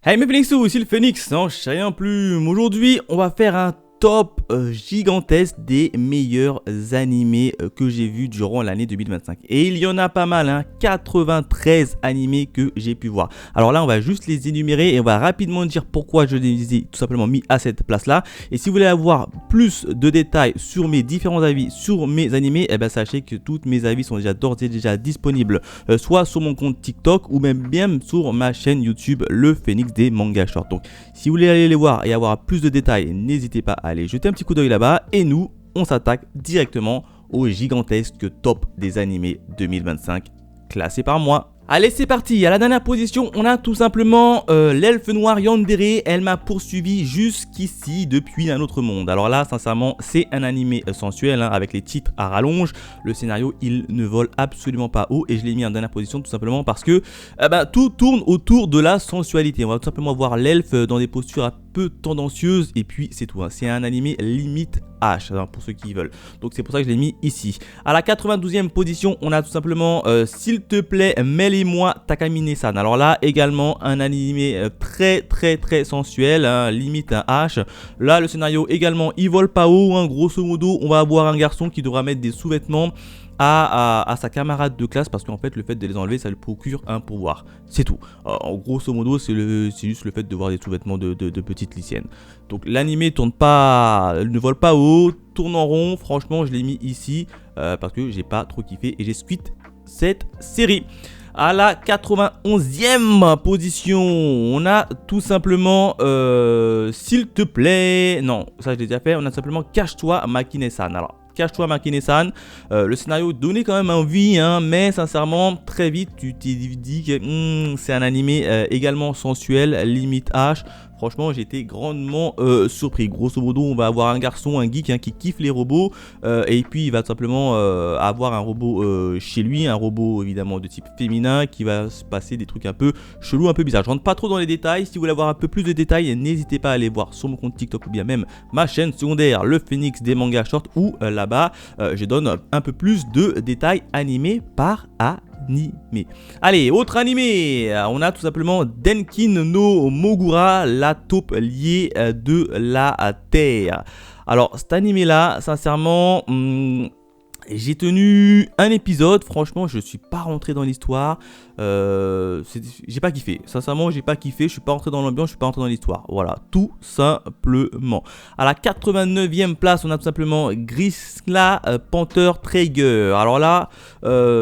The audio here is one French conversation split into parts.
Hey mes Phoenixous, ici le Phoenix, non, je sais rien plus. Aujourd'hui, on va faire un top gigantesque des meilleurs animés que j'ai vus durant l'année 2025. Et il y en a pas mal, hein, 93 animés que j'ai pu voir. Alors là, on va juste les énumérer et on va rapidement dire pourquoi je les ai tout simplement mis à cette place-là. Et si vous voulez avoir plus de détails sur mes différents avis sur mes animés, eh ben sachez que tous mes avis sont déjà d'ores et déjà disponibles soit sur mon compte TikTok ou même bien sur ma chaîne YouTube, le Phoenix des Manga Short. Donc si vous voulez aller les voir et avoir plus de détails, n'hésitez pas à aller jeter un petit coup d'œil là-bas. Et nous, on s'attaque directement au gigantesque top des animés 2025 classé par moi. Allez, c'est parti. À la dernière position, on a tout simplement l'elfe noir Yandere. Elle m'a poursuivi jusqu'ici depuis un autre monde. Alors là, sincèrement, c'est un animé sensuel, hein, avec les titres à rallonge. Le scénario, il ne vole absolument pas haut et je l'ai mis en dernière position tout simplement parce que tout tourne autour de la sensualité. On va tout simplement voir l'elfe dans des postures un peu tendancieuses et puis c'est tout, hein. C'est un animé limite H, hein, pour ceux qui veulent. Donc c'est pour ça que je l'ai mis ici. À la 92e position, on a tout simplement S'il te plaît, mêle-moi Takamine-san. Alors là, également un animé très sensuel, hein, limite un H. Là, le scénario également, il vole pas haut, hein. Grosso modo, on va avoir un garçon qui devra mettre des sous-vêtements à sa camarade de classe parce qu'en fait le fait de les enlever ça lui procure un pouvoir, c'est tout. En grosso modo c'est juste le fait de voir des sous-vêtements de petites lycéennes. Donc l'animé ne vole pas haut, tourne en rond. Franchement je l'ai mis ici parce que j'ai pas trop kiffé et j'ai squeeze cette série. À la 91e position, on a tout simplement S'il te plaît, non ça je l'ai déjà fait, on a tout simplement Cache-toi Makine-san. Alors Cache-toi Makine-san, le scénario donnait quand même envie, hein, mais sincèrement très vite tu t'es dit que c'est un animé également sensuel, limite H. Franchement j'ai été grandement surpris. Grosso modo on va avoir un garçon, un geek, hein, qui kiffe les robots et puis il va tout simplement avoir un robot chez lui, un robot évidemment de type féminin qui va se passer des trucs un peu chelous, un peu bizarres. Je rentre pas trop dans les détails, si vous voulez avoir un peu plus de détails n'hésitez pas à aller voir sur mon compte TikTok ou bien même ma chaîne secondaire, le Phoenix des Manga Short, où là-bas je donne un peu plus de détails animés par animé. Allez, autre animé, on a tout simplement Denkin no Mogura, la taupe liée de la Terre. Alors cet animé là, sincèrement, j'ai tenu un épisode, franchement je suis pas rentré dans l'histoire, j'ai pas kiffé, sincèrement j'ai pas kiffé, je suis pas rentré dans l'ambiance, je suis pas rentré dans l'histoire, voilà, tout simplement. À la 89e place on a tout simplement Grisla Panther Traeger. Alors là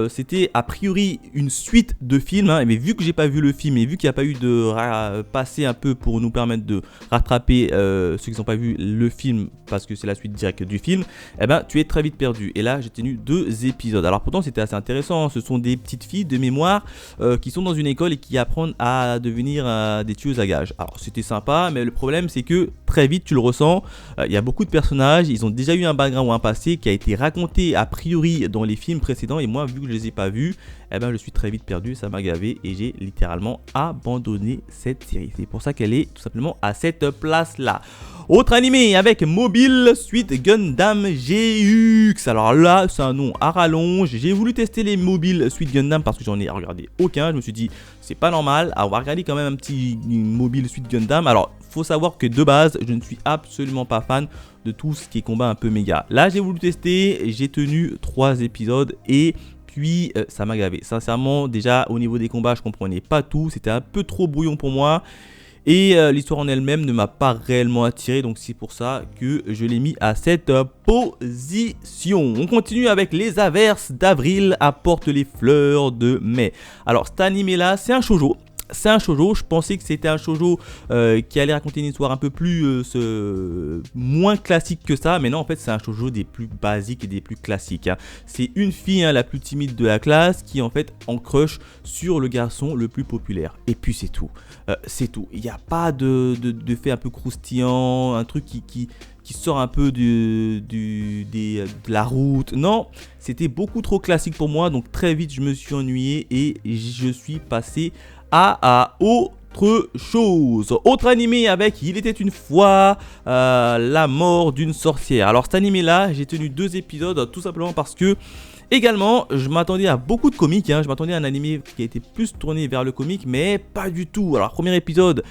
c'était a priori une suite de films, hein, mais vu que j'ai pas vu le film et vu qu'il n'y a pas eu de passé un peu pour nous permettre de rattraper ceux qui n'ont pas vu le film parce que c'est la suite directe du film, eh ben tu es très vite perdu. Et là j'ai tenu 2 épisodes. Alors pourtant c'était assez intéressant, ce sont des petites filles de mémoire qui sont dans une école et qui apprennent à devenir des tueuses à gages. Alors c'était sympa, mais le problème c'est que très vite tu le ressens, il y a beaucoup de personnages, ils ont déjà eu un background ou un passé qui a été raconté a priori dans les films précédents et moi vu que je les ai pas vus, eh ben je suis très vite perdu, ça m'a gavé et j'ai littéralement abandonné cette série. C'est pour ça qu'elle est tout simplement à cette place là. Autre animé avec Mobile Suit Gundam GX. Alors là c'est un nom à rallonge. J'ai voulu tester les Mobile Suit Gundam parce que j'en ai regardé aucun. Je me suis dit c'est pas normal. Alors on va regarder quand même un petit Mobile Suit Gundam. Alors faut savoir que de base je ne suis absolument pas fan de tout ce qui est combat un peu méga. Là j'ai voulu tester, j'ai tenu 3 épisodes et puis ça m'a gavé. Sincèrement déjà au niveau des combats je comprenais pas tout, c'était un peu trop brouillon pour moi. Et l'histoire en elle-même ne m'a pas réellement attiré, donc c'est pour ça que je l'ai mis à cette position. On continue avec Les averses d'avril apportent les fleurs de mai. Alors cet animé là c'est un shoujo. C'est un shoujo, je pensais que c'était un shoujo qui allait raconter une histoire un peu plus moins classique que ça, mais non en fait c'est un shoujo des plus basiques et des plus classiques, hein. C'est une fille, hein, la plus timide de la classe qui en fait en crush sur le garçon le plus populaire. Et puis c'est tout, il n'y a pas de fait un peu croustillant, un truc qui sort un peu de la route. Non, c'était beaucoup trop classique pour moi, donc très vite je me suis ennuyé et je suis passé à autre chose. Autre animé avec Il était une fois la mort d'une sorcière. Alors cet animé là j'ai tenu 2 épisodes tout simplement parce que Également, je m'attendais à beaucoup de comiques, je m'attendais à un animé qui a été plus tourné vers le comique, mais pas du tout. Alors, premier épisode,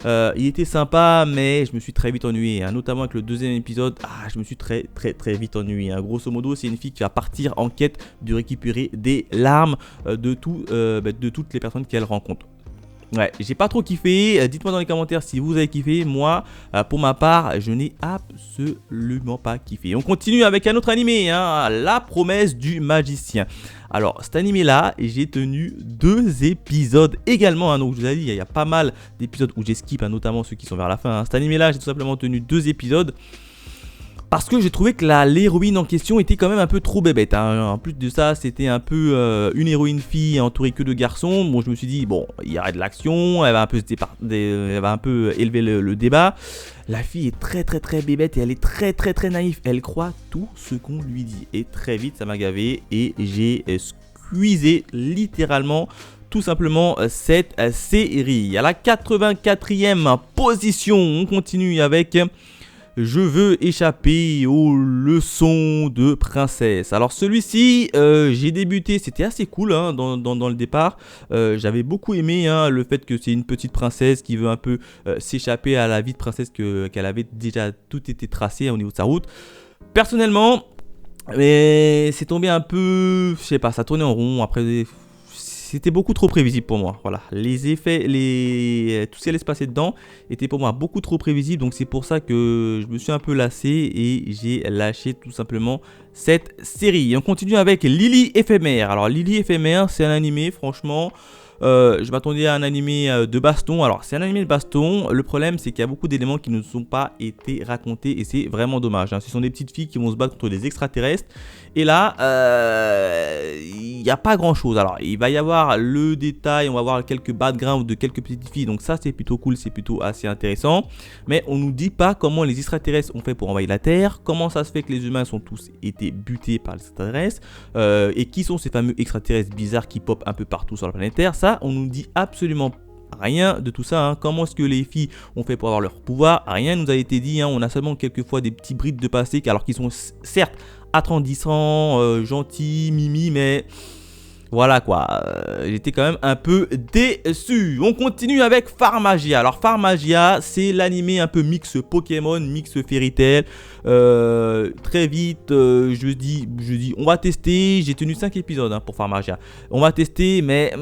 il était sympa, mais je me suis très vite ennuyé, notamment avec le deuxième épisode, je me suis très vite ennuyé. Grosso modo, c'est une fille qui va partir en quête de récupérer des larmes de toutes les personnes qu'elle rencontre. Ouais, j'ai pas trop kiffé. Dites-moi dans les commentaires si vous avez kiffé. Moi, pour ma part, je n'ai absolument pas kiffé. On continue avec un autre animé, La promesse du magicien. Alors, cet animé-là, j'ai tenu 2 épisodes également. Donc, je vous ai dit, il y a pas mal d'épisodes où j'ai skip, notamment ceux qui sont vers la fin. Cet animé-là, j'ai tout simplement tenu 2 épisodes. Parce que j'ai trouvé que l'héroïne en question était quand même un peu trop bébête. En plus de ça, c'était un peu une héroïne fille entourée que de garçons. Bon, je me suis dit, bon, il y aura de l'action, elle va un peu élever le débat. La fille est très bébête et elle est très naïve. Elle croit tout ce qu'on lui dit. Et très vite, ça m'a gavé et j'ai squeezé littéralement tout simplement cette série. À la 84e position, on continue avec... Je veux échapper aux leçons de princesse. Alors celui-ci, j'ai débuté, c'était assez cool dans le départ. J'avais beaucoup aimé le fait que c'est une petite princesse qui veut un peu s'échapper à la vie de princesse qu'elle avait déjà tout été tracé au niveau de sa route. Personnellement, c'est tombé un peu, je sais pas, ça tournait en rond. Après, c'était beaucoup trop prévisible pour moi. Voilà, les effets, tout ce qui allait se passer dedans était pour moi beaucoup trop prévisible. Donc c'est pour ça que je me suis un peu lassé et j'ai lâché tout simplement cette série. Et on continue avec Lily Éphémère. Alors Lily Éphémère, c'est un animé, franchement. Je m'attendais à un animé de baston. Alors c'est un animé de baston. Le problème c'est qu'il y a beaucoup d'éléments qui ne sont pas été racontés et c'est vraiment dommage. Ce sont des petites filles qui vont se battre contre des extraterrestres. Et là, il n'y a pas grand chose. Alors il va y avoir le détail, on va voir quelques backgrounds de quelques petites filles. Donc ça c'est plutôt cool, c'est plutôt assez intéressant. Mais on nous dit pas comment les extraterrestres ont fait pour envahir la Terre. Comment ça se fait que les humains sont tous été butés par les extraterrestres. Et qui sont ces fameux extraterrestres bizarres qui popent un peu partout sur la planète Terre. Ça, on nous dit absolument rien de tout ça. Comment est-ce que les filles ont fait pour avoir leur pouvoir? Rien nous a été dit. On a seulement quelques fois des petits brides de passé, alors qu'ils sont certes attendissants, gentils, mimi, mais voilà quoi. J'étais quand même un peu déçu. On continue avec Farmagia. Alors Farmagia, c'est l'animé un peu mix Pokémon, mix Fairy Tail. Très vite, je dis, on va tester. J'ai tenu 5 épisodes pour Farmagia. On va tester, mais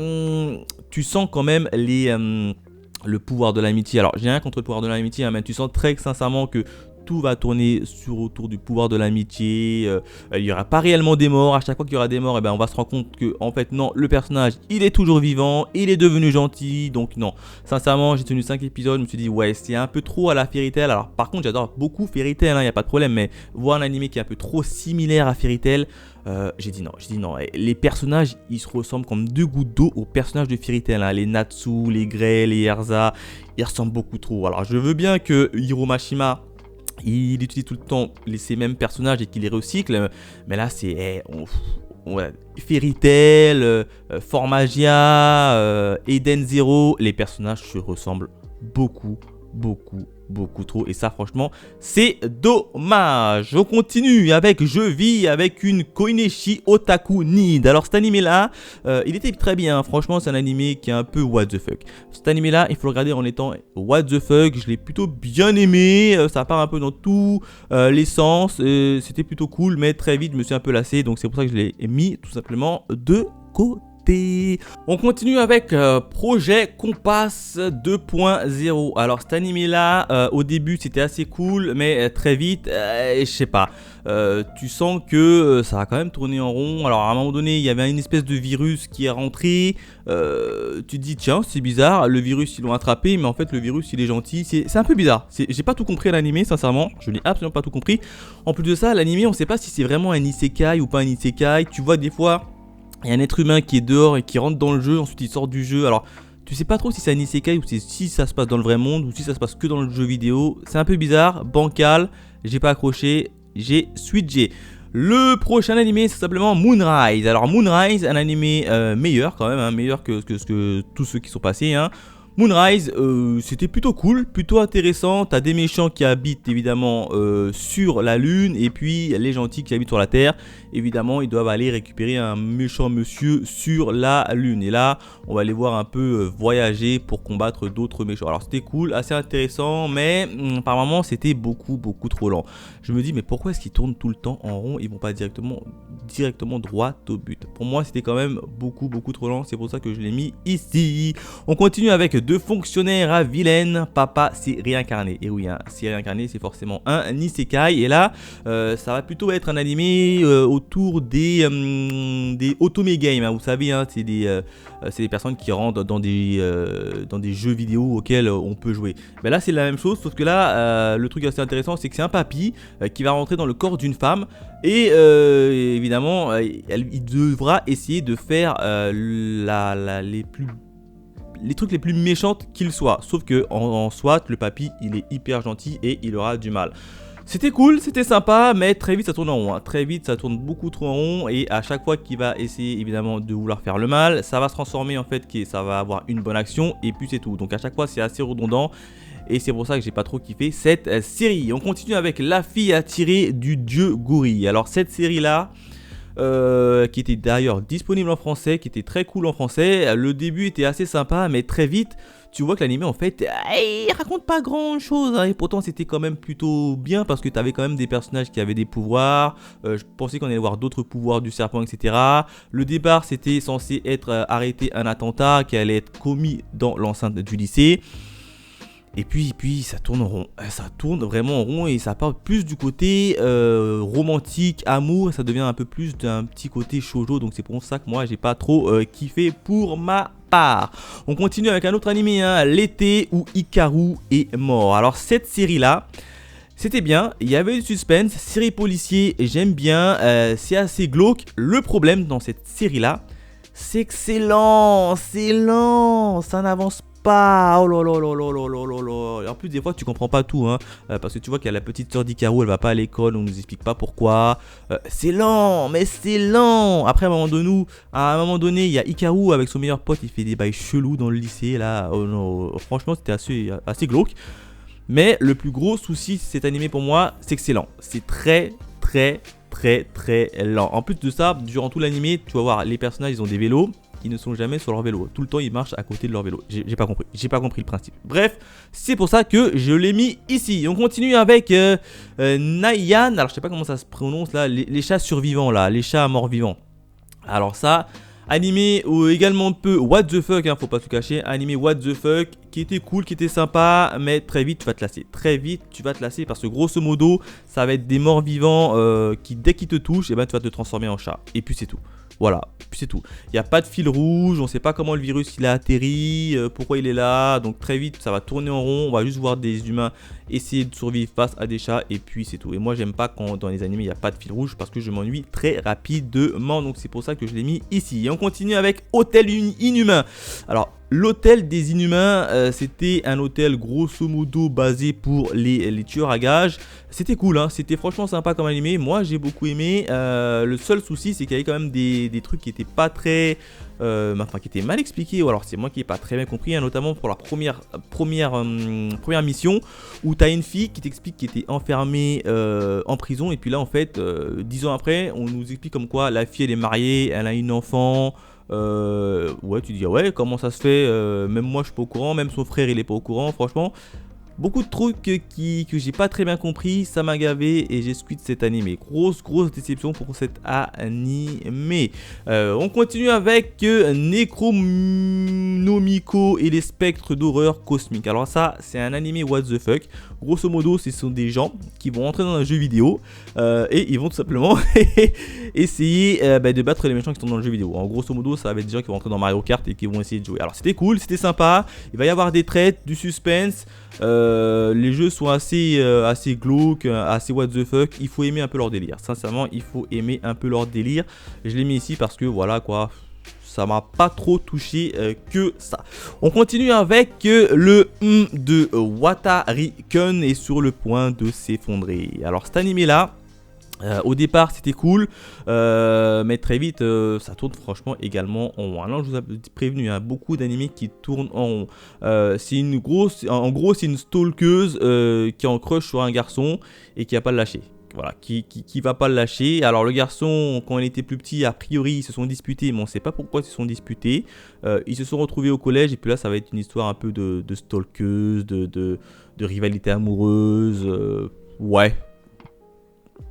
tu sens quand même le pouvoir de l'amitié. Alors j'ai rien contre le pouvoir de l'amitié, mais tu sens très sincèrement que tout va tourner autour du pouvoir de l'amitié. Il n'y aura pas réellement des morts. À chaque fois qu'il y aura des morts, on va se rendre compte que en fait non, le personnage il est toujours vivant, il est devenu gentil. Donc non, sincèrement j'ai tenu 5 épisodes, je me suis dit ouais c'est un peu trop à la Fairy Tail. Alors par contre j'adore beaucoup Fairy Tail, il n'y a pas de problème, mais voir un animé qui est un peu trop similaire à Fairy Tail, j'ai dit non. Les personnages ils se ressemblent comme 2 gouttes d'eau aux personnages de Fairy Tail. Les Natsu, les Grey, les Erza, ils ressemblent beaucoup trop. Alors je veux bien que Hiro Mashima il utilise tout le temps ces mêmes personnages et qu'il les recycle, mais là c'est Fairy Tail, Formagia, Eden Zero, les personnages se ressemblent beaucoup trop et ça franchement c'est dommage. On continue avec Je vis avec une Koineshi Otaku Need. Alors cet animé là il était très bien, franchement c'est un animé qui est un peu what the fuck. Cet animé là il faut le regarder en étant what the fuck. Je l'ai plutôt bien aimé, ça part un peu dans tous les sens, c'était plutôt cool, mais très vite je me suis un peu lassé, donc c'est pour ça que je l'ai mis tout simplement de côté. On continue avec Projet Compass 2.0. Alors cet animé là au début c'était assez cool, mais très vite je sais pas, tu sens que ça va quand même tourner en rond. Alors à un moment donné il y avait une espèce de virus qui est rentré, tu te dis tiens c'est bizarre, le virus ils l'ont attrapé, mais en fait le virus il est gentil. C'est un peu bizarre, j'ai pas tout compris à l'animé, sincèrement je n'ai absolument pas tout compris. En plus de ça l'animé on sait pas si c'est vraiment un isekai ou pas un isekai. Tu vois des fois il y a un être humain qui est dehors et qui rentre dans le jeu, ensuite il sort du jeu. Alors tu sais pas trop si c'est un isekai ou si ça se passe dans le vrai monde ou si ça se passe que dans le jeu vidéo. C'est un peu bizarre, bancal, j'ai pas accroché, j'ai switché. Le prochain animé c'est simplement Moonrise. Alors Moonrise, un animé meilleur quand même, meilleur que tous ceux qui sont passés. Moonrise, c'était plutôt cool, plutôt intéressant. T'as des méchants qui habitent évidemment sur la lune et puis les gentils qui habitent sur la terre. Évidemment, ils doivent aller récupérer un méchant monsieur sur la lune. Et là, on va les voir un peu voyager pour combattre d'autres méchants. Alors c'était cool, assez intéressant, mais par moments c'était beaucoup trop lent. Je me dis, mais pourquoi est-ce qu'ils tournent tout le temps en rond? Ils vont pas directement droit au but. Pour moi, c'était quand même beaucoup trop lent. C'est pour ça que je l'ai mis ici. On continue avec deux fonctionnaires à vilaine. Papa s'est réincarné. Et oui, hein, s'est réincarné, c'est forcément un isekai. Et là, ça va plutôt être un animé autour des otome games. Hein, vous savez, hein, c'est des personnes qui rentrent dans des jeux vidéo auxquels on peut jouer. Ben là, c'est la même chose, sauf que là, le truc assez intéressant, c'est que c'est un papy qui va rentrer dans le corps d'une femme. Et évidemment, il devra essayer de faire les trucs les plus méchantes qu'il soit. Sauf que en soit, le papy, il est hyper gentil et il aura du mal. C'était cool, c'était sympa, mais très vite ça tourne en rond. Hein. Très vite ça tourne beaucoup trop en rond et à chaque fois qu'il va essayer évidemment de vouloir faire le mal, ça va se transformer en fait, ça va avoir une bonne action et puis c'est tout. Donc à chaque fois c'est assez redondant. Et c'est pour ça que j'ai pas trop kiffé cette série. On continue avec La fille attirée du dieu gorille. Alors cette série là, qui était d'ailleurs disponible en français, qui était très cool en français. Le début était assez sympa, mais très vite tu vois que l'anime en fait il raconte pas grand chose hein, et pourtant c'était quand même plutôt bien parce que tu avais quand même des personnages qui avaient des pouvoirs. Je pensais qu'on allait voir d'autres pouvoirs du serpent, etc. Le départ c'était censé être arrêter un attentat qui allait être commis dans l'enceinte du lycée. Et puis ça tourne en rond, ça tourne vraiment en rond et ça part plus du côté romantique, amour, ça devient un peu plus d'un petit côté shoujo, donc c'est pour ça que moi j'ai pas trop kiffé pour ma part. On continue avec un autre animé, hein, L'été où Hikaru est mort. Alors cette série là, c'était bien, il y avait du suspense, série policier, j'aime bien, c'est assez glauque. Le problème dans cette série là, c'est que c'est lent, ça n'avance pas. Oh là là là là là là là là. En plus des fois tu comprends pas tout hein, parce que tu vois qu'il y a la petite sœur d'Hikaru, elle va pas à l'école, on nous explique pas pourquoi. C'est lent, mais c'est lent. Après à un moment donné, il y a Hikaru avec son meilleur pote, il fait des bails chelous dans le lycée là. Oh non, franchement c'était assez glauque. Mais le plus gros souci de cet animé pour moi, c'est que c'est lent. C'est très lent. En plus de ça, durant tout l'animé, tu vas voir les personnages, ils ont des vélos. Ils ne sont jamais sur leur vélo. Tout le temps, ils marchent à côté de leur vélo. J'ai pas compris. J'ai pas compris le principe. Bref, c'est pour ça que je l'ai mis ici. On continue avec Naiyan. Alors, je sais pas comment ça se prononce là. Les chats survivants là. Les chats morts vivants. Alors ça, animé également peu what the fuck, hein, faut pas tout cacher. Animé what the fuck, qui était cool, qui était sympa, mais très vite tu vas te lasser. Très vite tu vas te lasser parce que grosso modo, ça va être des morts vivants qui dès qu'ils te touchent, et ben tu vas te transformer en chat. Et puis c'est tout. Voilà, puis c'est tout. Il n'y a pas de fil rouge, on ne sait pas comment le virus il a atterri, pourquoi il est là. Donc très vite ça va tourner en rond, on va juste voir des humains essayer de survivre face à des chats et puis c'est tout. Et moi j'aime pas quand dans les animés il n'y a pas de fil rouge parce que je m'ennuie très rapidement. Donc c'est pour ça que je l'ai mis ici. Et on continue avec Hôtel Inhumain. Alors l'hôtel des Inhumains, c'était un hôtel grosso modo basé pour les tueurs à gages. C'était cool, hein, c'était franchement sympa comme animé. Moi j'ai beaucoup aimé. Le seul souci c'est qu'il y avait quand même des trucs qui étaient pas très... enfin qui étaient mal expliqués, ou alors c'est moi qui n'ai pas très bien compris, hein, notamment pour la première mission où tu as une fille qui t'explique qu'elle était enfermée en prison. Et puis là en fait 10 ans après on nous explique comme quoi la fille elle est mariée, elle a une enfant. Ouais, tu dis ouais, comment ça se fait, même moi je suis pas au courant, même son frère il est pas au courant. Franchement beaucoup de trucs que j'ai pas très bien compris, ça m'a gavé et j'ai quitté cet animé. Grosse déception pour cet animé. On continue avec Necronomicon et les spectres d'horreur cosmique. Alors ça c'est un animé what the fuck. Grosso modo ce sont des gens qui vont entrer dans un jeu vidéo et ils vont tout simplement essayer de battre les méchants qui sont dans le jeu vidéo. En grosso modo ça va être des gens qui vont entrer dans Mario Kart et qui vont essayer de jouer. Alors c'était cool, c'était sympa, il va y avoir des traites, du suspense. Les jeux sont assez glauques, assez what the fuck. Il faut aimer un peu leur délire. Sincèrement, il faut aimer un peu leur délire. Je l'ai mis ici parce que voilà quoi, ça m'a pas trop touché que ça. On continue avec le de Watari Kun est sur le point de s'effondrer. Alors cet animé là, Au départ c'était cool, mais très vite ça tourne franchement également en rond. Alors je vous ai prévenu, il y a beaucoup d'animés qui tournent en rond. En gros c'est une stalkeuse qui est en crush sur un garçon et qui va pas le lâcher. Voilà, qui va pas le lâcher. Alors le garçon, quand il était plus petit, a priori ils se sont disputés, mais on sait pas pourquoi ils se sont disputés. Ils se sont retrouvés au collège et puis là ça va être une histoire un peu de stalkeuse, de rivalité amoureuse. Ouais.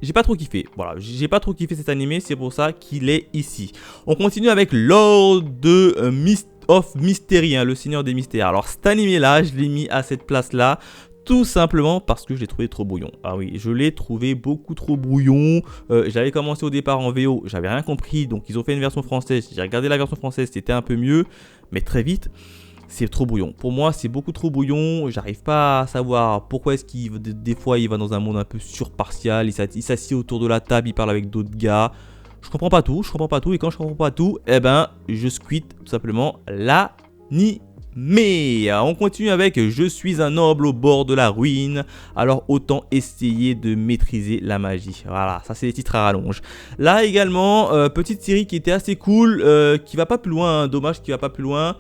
J'ai pas trop kiffé, voilà, j'ai pas trop kiffé cet animé, c'est pour ça qu'il est ici. On continue avec Lord of Mystery, hein, le Seigneur des Mystères. Alors cet animé là, je l'ai mis à cette place là, tout simplement parce que je l'ai trouvé trop brouillon. Ah oui, je l'ai trouvé beaucoup trop brouillon. J'avais commencé au départ en VO, j'avais rien compris, donc ils ont fait une version française. J'ai regardé la version française, c'était un peu mieux, mais très vite, c'est trop brouillon. Pour moi, c'est beaucoup trop brouillon. J'arrive pas à savoir pourquoi est-ce qu'il des fois il va dans un monde un peu surpartial. Il s'assied autour de la table, il parle avec d'autres gars. Je comprends pas tout, Et quand je comprends pas tout, eh ben, je quitte tout simplement l'animé. On continue avec Je suis un noble au bord de la ruine. Alors autant essayer de maîtriser la magie. Voilà, ça c'est les titres à rallonge. Là également, petite série qui était assez cool, qui va pas plus loin, hein, dommage qui va pas plus loin,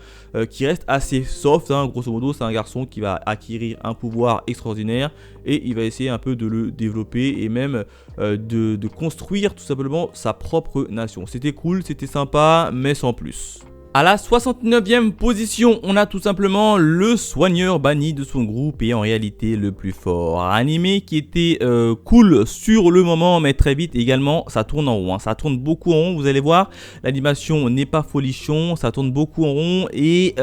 qui reste assez soft, hein. Grosso modo c'est un garçon qui va acquérir un pouvoir extraordinaire et il va essayer un peu de le développer et même de construire tout simplement sa propre nation. C'était cool, c'était sympa, mais sans plus. À la 69e position, on a tout simplement le soigneur banni de son groupe et en réalité le plus fort. Animé qui était cool sur le moment, mais très vite également ça tourne en rond, hein. Ça tourne beaucoup en rond, vous allez voir, l'animation n'est pas folichon, ça tourne beaucoup en rond et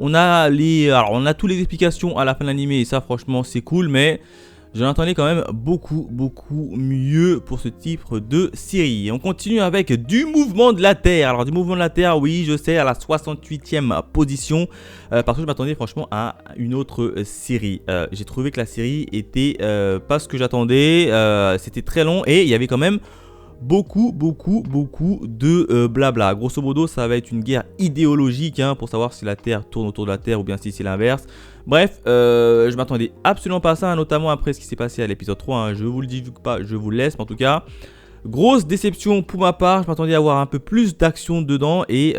on a toutes les explications à la fin de l'animé et ça franchement c'est cool, mais j'en attendais quand même beaucoup mieux pour ce type de série. On continue avec Du Mouvement de la Terre. Alors du Mouvement de la Terre, oui je sais, à la 68e position, parce que je m'attendais franchement à une autre série. J'ai trouvé que la série était pas ce que j'attendais, c'était très long et il y avait quand même beaucoup de blabla. Grosso modo, ça va être une guerre idéologique, hein, pour savoir si la Terre tourne autour de la Terre ou bien si c'est l'inverse. Bref, je m'attendais absolument pas à ça, notamment après ce qui s'est passé à l'épisode 3. Hein. Je vous le dis pas, je vous le laisse, mais en tout cas, grosse déception pour ma part. Je m'attendais à avoir un peu plus d'action dedans et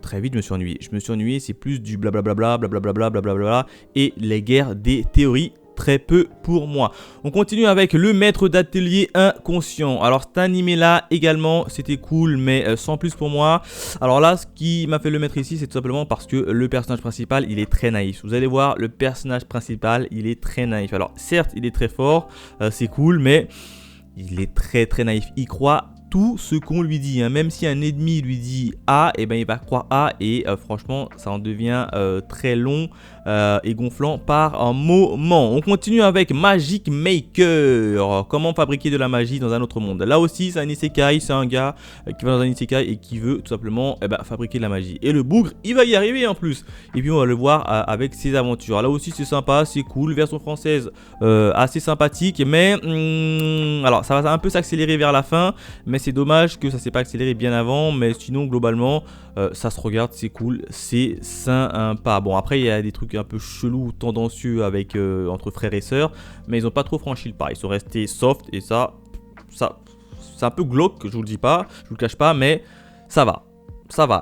très vite je me suis ennuyé. C'est plus du blablabla et les guerres des théories. Très peu pour moi. On continue avec Le Maître d'Atelier Inconscient. Alors cet animé là également c'était cool, mais sans plus pour moi. Alors là ce qui m'a fait le mettre ici, c'est tout simplement parce que le personnage principal il est très naïf. Vous allez voir, le personnage principal il est très naïf. Alors certes il est très fort, c'est cool, mais il est très naïf. Il croit tout ce qu'on lui dit, hein. Même si un ennemi lui dit A, et ben il va croire A et franchement ça en devient très long et gonflant par un moment. On continue avec Magic Maker. Comment fabriquer de la magie dans un autre monde. Là aussi c'est un isekai, c'est un gars qui va dans un isekai et qui veut tout simplement fabriquer de la magie. Et le bougre il va y arriver en plus. Et puis on va le voir avec ses aventures. Là aussi c'est sympa, c'est cool. Version française assez sympathique, mais alors ça va un peu s'accélérer vers la fin, mais c'est dommage que ça s'est pas accéléré bien avant. Mais sinon globalement ça se regarde, c'est cool, c'est sympa. Bon après il y a des trucs un peu chelous, tendancieux avec entre frères et sœurs, mais ils ont pas trop franchi le pas, ils sont restés soft et ça c'est un peu glauque, je vous le dis pas, je vous le cache pas, mais ça va.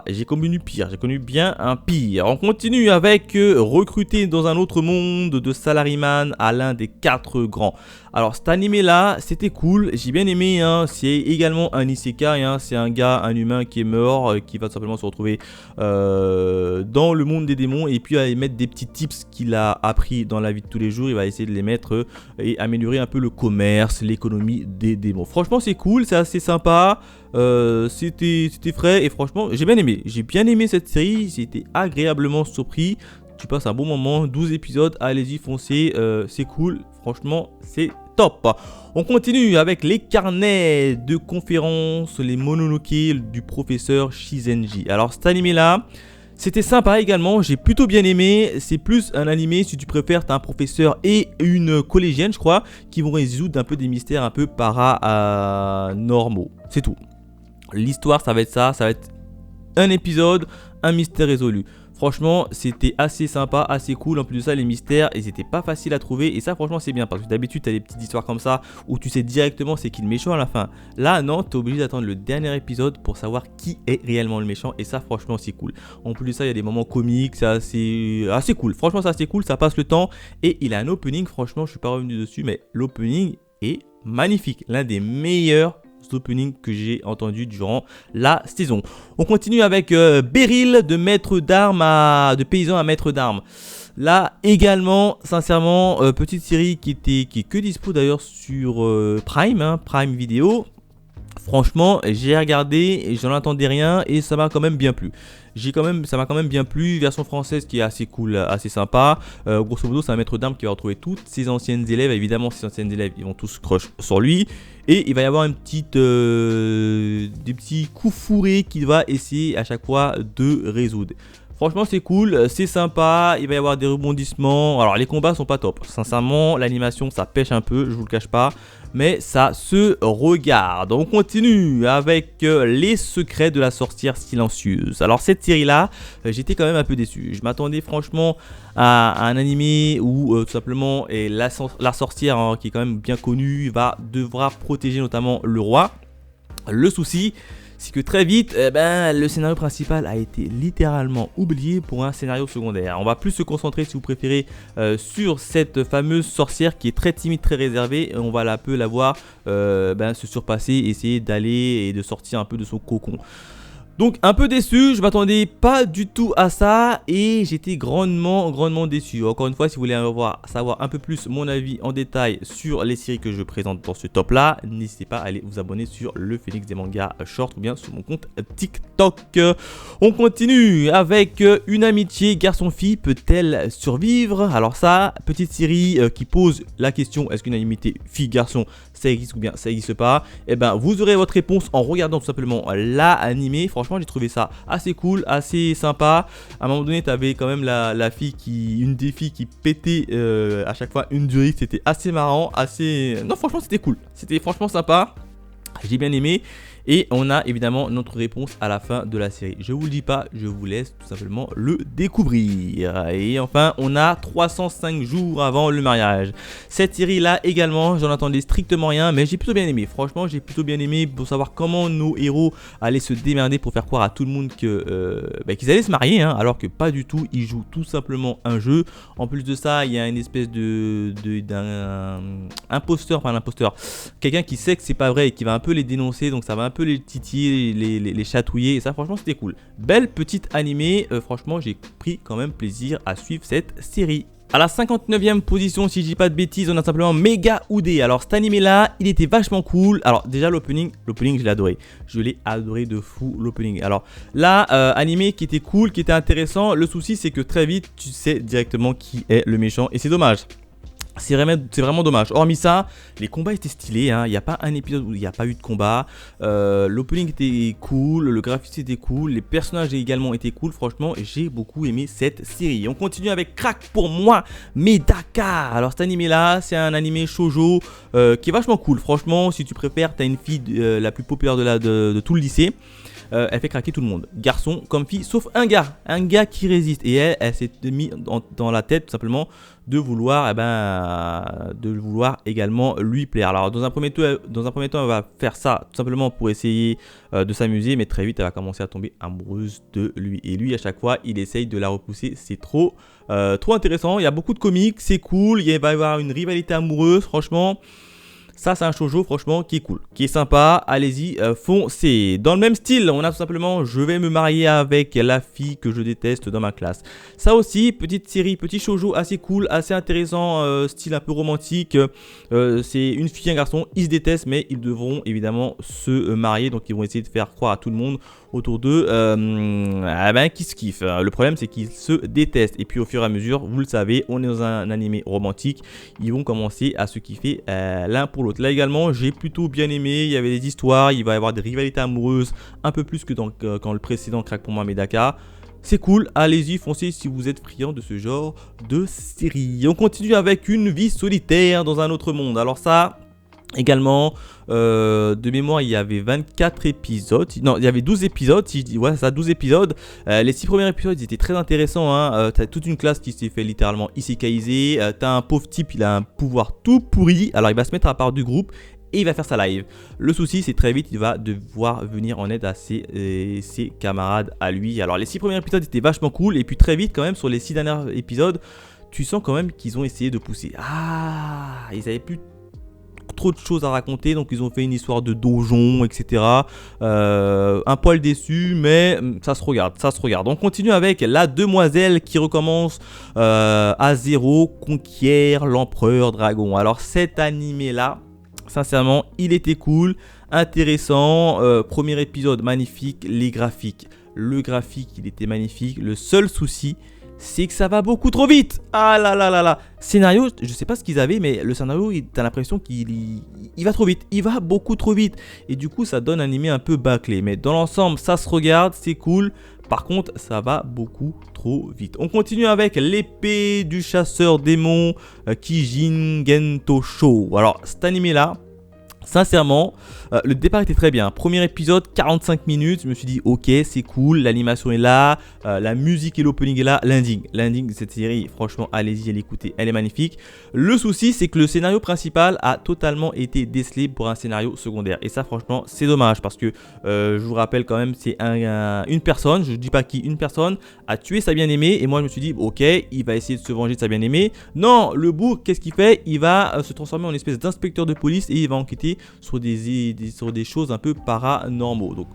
J'ai connu pire, j'ai connu bien un pire. On continue avec recruter dans un autre monde de Salaryman à l'un des 4 grands. Alors cet animé là, c'était cool, j'ai bien aimé, hein. C'est également un isekai, hein. C'est un gars, un humain qui est mort, qui va tout simplement se retrouver dans le monde des démons et puis aller mettre des petits tips qu'il a appris dans la vie de tous les jours. Il va essayer de les mettre et améliorer un peu le commerce, l'économie des démons. Franchement c'est cool, c'est assez sympa. C'était frais et franchement j'ai bien aimé cette série, j'étais agréablement surpris. Tu passes un bon moment, 12 épisodes, allez-y foncez, c'est cool, franchement c'est top. On continue avec les carnets de conférences, les mononoke du professeur Shizenji. Alors cet animé là c'était sympa également, j'ai plutôt bien aimé. C'est plus un animé, si tu préfères, t'as un professeur et une collégienne je crois, qui vont résoudre un peu des mystères un peu paranormaux, c'est tout. L'histoire ça va être un épisode, un mystère résolu. Franchement, c'était assez sympa, assez cool. En plus de ça, les mystères, ils étaient pas faciles à trouver. Et ça, franchement, c'est bien. Parce que d'habitude, t'as des petites histoires comme ça où tu sais directement c'est qui le méchant à la fin. Là, non, t'es obligé d'attendre le dernier épisode pour savoir qui est réellement le méchant. Et ça, franchement, c'est cool. En plus de ça, il y a des moments comiques. C'est assez cool. Franchement, c'est assez cool. Ça passe le temps. Et il a un opening. Franchement, je suis pas revenu dessus. Mais l'opening est magnifique. L'un des meilleurs opening que j'ai entendu durant la saison. On continue avec Beryl de maître d'armes de paysan à maître d'armes. Là également, sincèrement, petite série qui est que dispo d'ailleurs sur Prime, Prime Vidéo. Franchement, j'ai regardé et j'en attendais rien et ça m'a quand même bien plu. Ça m'a quand même bien plu. Version française qui est assez cool, assez sympa. Grosso modo, c'est un maître d'armes qui va retrouver toutes ses anciennes élèves. Évidemment, ses anciennes élèves, ils vont tous crush sur lui. Et il va y avoir des petits coups fourrés qu'il va essayer à chaque fois de résoudre. Franchement, c'est cool, c'est sympa, il va y avoir des rebondissements. Alors, les combats sont pas top. Sincèrement, l'animation, ça pêche un peu, je vous le cache pas. Mais ça se regarde. On continue avec les secrets de la sorcière silencieuse. Alors, cette série-là, j'étais quand même un peu déçu. Je m'attendais franchement à un animé où tout simplement la sorcière, qui est quand même bien connue, devra protéger notamment le roi. Le souci, c'est que très vite, le scénario principal a été littéralement oublié pour un scénario secondaire. On va plus se concentrer, si vous préférez, sur cette fameuse sorcière qui est très timide, très réservée. On va un peu la voir se surpasser, essayer d'aller et de sortir un peu de son cocon. Donc un peu déçu, je m'attendais pas du tout à ça et j'étais grandement déçu. Encore une fois, si vous voulez savoir un peu plus mon avis en détail sur les séries que je présente dans ce top là, n'hésitez pas à aller vous abonner sur le Phoenix des mangas short ou bien sur mon compte TikTok. On continue avec une amitié garçon-fille peut-elle survivre? Alors ça, petite série qui pose la question, est-ce qu'une amitié fille-garçon ça existe ou bien ça existe pas? Et vous aurez votre réponse en regardant tout simplement l'animé. Franchement, j'ai trouvé ça assez cool, assez sympa. À un moment donné, tu avais quand même une des filles qui pétait à chaque fois une durite. C'était assez marrant, non, franchement, c'était cool. C'était franchement sympa. J'ai bien aimé. Et on a évidemment notre réponse à la fin de la série. Je vous le dis pas, je vous laisse tout simplement le découvrir. Et enfin, on a 305 jours avant le mariage. Cette série là également, j'en attendais strictement rien, mais j'ai plutôt bien aimé. Franchement, j'ai plutôt bien aimé pour savoir comment nos héros allaient se démerder pour faire croire à tout le monde qu'ils allaient se marier, alors que pas du tout. Ils jouent tout simplement un jeu. En plus de ça, il y a une espèce d'un imposteur, quelqu'un qui sait que c'est pas vrai et qui va un peu les dénoncer, donc ça va un peu les titiller, les chatouiller, et ça franchement c'était cool. Belle petite animée, franchement j'ai pris quand même plaisir à suivre cette série. À la 59e position, si je dis pas de bêtises, on a simplement Mega Oudé. Alors cet animé là, il était vachement cool. Alors déjà l'opening je l'ai adoré. Je l'ai adoré de fou l'opening. Alors là, animé qui était cool, qui était intéressant. Le souci c'est que très vite tu sais directement qui est le méchant et c'est dommage. C'est vraiment dommage. Hormis ça, les combats étaient stylés. Il n'y a pas un épisode où il n'y a pas eu de combat. L'opening était cool. Le graphisme était cool. Les personnages également étaient cool. Franchement, j'ai beaucoup aimé cette série. On continue avec Crack pour moi, Medaka. Alors, cet animé-là, c'est un animé shoujo qui est vachement cool. Franchement, si tu préfères, tu as une fille la plus populaire de tout le lycée. Elle fait craquer tout le monde, garçon comme fille, sauf un gars qui résiste. Et elle s'est mis dans la tête tout simplement de vouloir, également lui plaire. Alors dans un premier temps, elle va faire ça tout simplement pour essayer de s'amuser, mais très vite elle va commencer à tomber amoureuse de lui. Et lui à chaque fois il essaye de la repousser. C'est trop intéressant. Il y a beaucoup de comiques, c'est cool. Il va y avoir une rivalité amoureuse, franchement. Ça, c'est un shoujo, franchement, qui est cool, qui est sympa. Allez-y, foncez. Dans le même style, on a tout simplement je vais me marier avec la fille que je déteste dans ma classe. Ça aussi, petite série, petit shoujo assez cool, assez intéressant, style un peu romantique. C'est une fille et un garçon, ils se détestent, mais ils devront évidemment se marier. Donc, ils vont essayer de faire croire à tout le monde autour d'eux qu'ils se kiffent. Le problème, c'est qu'ils se détestent. Et puis, au fur et à mesure, vous le savez, on est dans un animé romantique. Ils vont commencer à se kiffer l'un pour l'autre. Là également, j'ai plutôt bien aimé. Il y avait des histoires, il va y avoir des rivalités amoureuses, un peu plus que quand le précédent Crack pour moi, Medaka. C'est cool, allez-y, foncez si vous êtes friand de ce genre de série. On continue avec Une vie solitaire dans un autre monde. Alors ça, Également, de mémoire, il y avait 24 épisodes. Non, il y avait 12 épisodes. Si je dis, ouais, ça, 12 épisodes. Les 6 premiers épisodes, ils étaient très intéressants. Hein. T'as toute une classe qui s'est fait littéralement isekaiser. T'as un pauvre type, il a un pouvoir tout pourri. Alors, il va se mettre à part du groupe et il va faire sa live. Le souci, c'est très vite, il va devoir venir en aide à ses camarades à lui. Alors, les 6 premiers épisodes étaient vachement cool. Et puis, très vite, quand même, sur les 6 derniers épisodes, tu sens quand même qu'ils ont essayé de pousser. Ah, ils avaient plus trop de choses à raconter, donc ils ont fait une histoire de donjon, etc. Un poil déçu, mais ça se regarde, ça se regarde. On continue avec la demoiselle qui recommence à zéro, conquiert l'empereur dragon. Alors cet animé là, sincèrement, il était cool, intéressant. Premier épisode magnifique, les graphiques. Le graphique, il était magnifique. Le seul souci, c'est que ça va beaucoup trop vite. Ah là là là là. Scénario, je sais pas ce qu'ils avaient, mais le scénario, t'as l'impression qu'il va trop vite. Il va beaucoup trop vite. Et du coup, ça donne un animé un peu bâclé. Mais dans l'ensemble, ça se regarde, c'est cool. Par contre, ça va beaucoup trop vite. On continue avec l'épée du chasseur démon Kijin Gento Sho. Alors, cet animé-là, sincèrement, le départ était très bien. Premier épisode, 45 minutes. Je me suis dit, ok, c'est cool. L'animation est là. La musique et l'opening est là. L'ending de cette série, franchement, allez-y, allez l'écouter. Elle est magnifique. Le souci, c'est que le scénario principal a totalement été décelé pour un scénario secondaire. Et ça, franchement, c'est dommage parce que je vous rappelle quand même, c'est une personne, je ne dis pas qui, une personne a tué sa bien-aimée. Et moi, je me suis dit, ok, il va essayer de se venger de sa bien-aimée. Non, le bouc, qu'est-ce qu'il fait? Il va se transformer en espèce d'inspecteur de police et il va enquêter sur des choses un peu paranormaux. Donc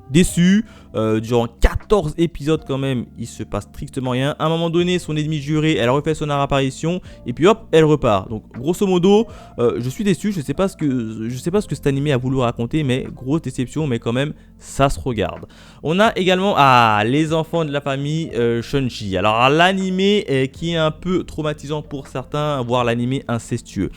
déçu, durant 14 épisodes quand même, il se passe strictement rien. À un moment donné, son ennemi juré, elle refait son apparition et puis hop, elle repart. Donc grosso modo, je suis déçu. Je sais pas ce que cet animé a voulu raconter, mais grosse déception. Mais quand même, ça se regarde. On a également les enfants de la famille Shunji. Alors l'animé qui est un peu traumatisant pour certains, voire l'animé incestueux.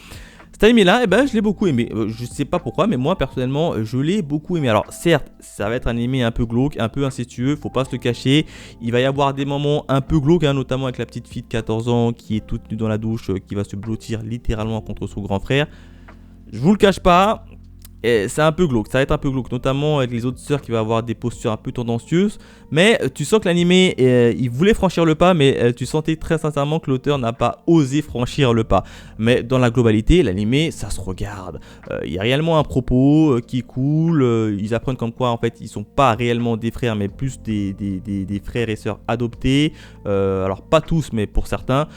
Cet animé-là, eh ben, je l'ai beaucoup aimé. Je sais pas pourquoi, mais moi personnellement, je l'ai beaucoup aimé. Alors certes, ça va être un animé un peu glauque, un peu incestueux, faut pas se le cacher. Il va y avoir des moments un peu glauques, hein, notamment avec la petite fille de 14 ans qui est toute nue dans la douche, qui va se blottir littéralement contre son grand frère. Je vous le cache pas. C'est un peu glauque, ça va être un peu glauque, notamment avec les autres sœurs qui vont avoir des postures un peu tendancieuses. Mais tu sens que l'animé, il voulait franchir le pas, mais tu sentais très sincèrement que l'auteur n'a pas osé franchir le pas. Mais dans la globalité, l'animé, ça se regarde. Il y a réellement un propos qui est cool. Ils apprennent comme quoi, en fait, ils sont pas réellement des frères, mais plus des frères et sœurs adoptés. Alors, pas tous, mais pour certains.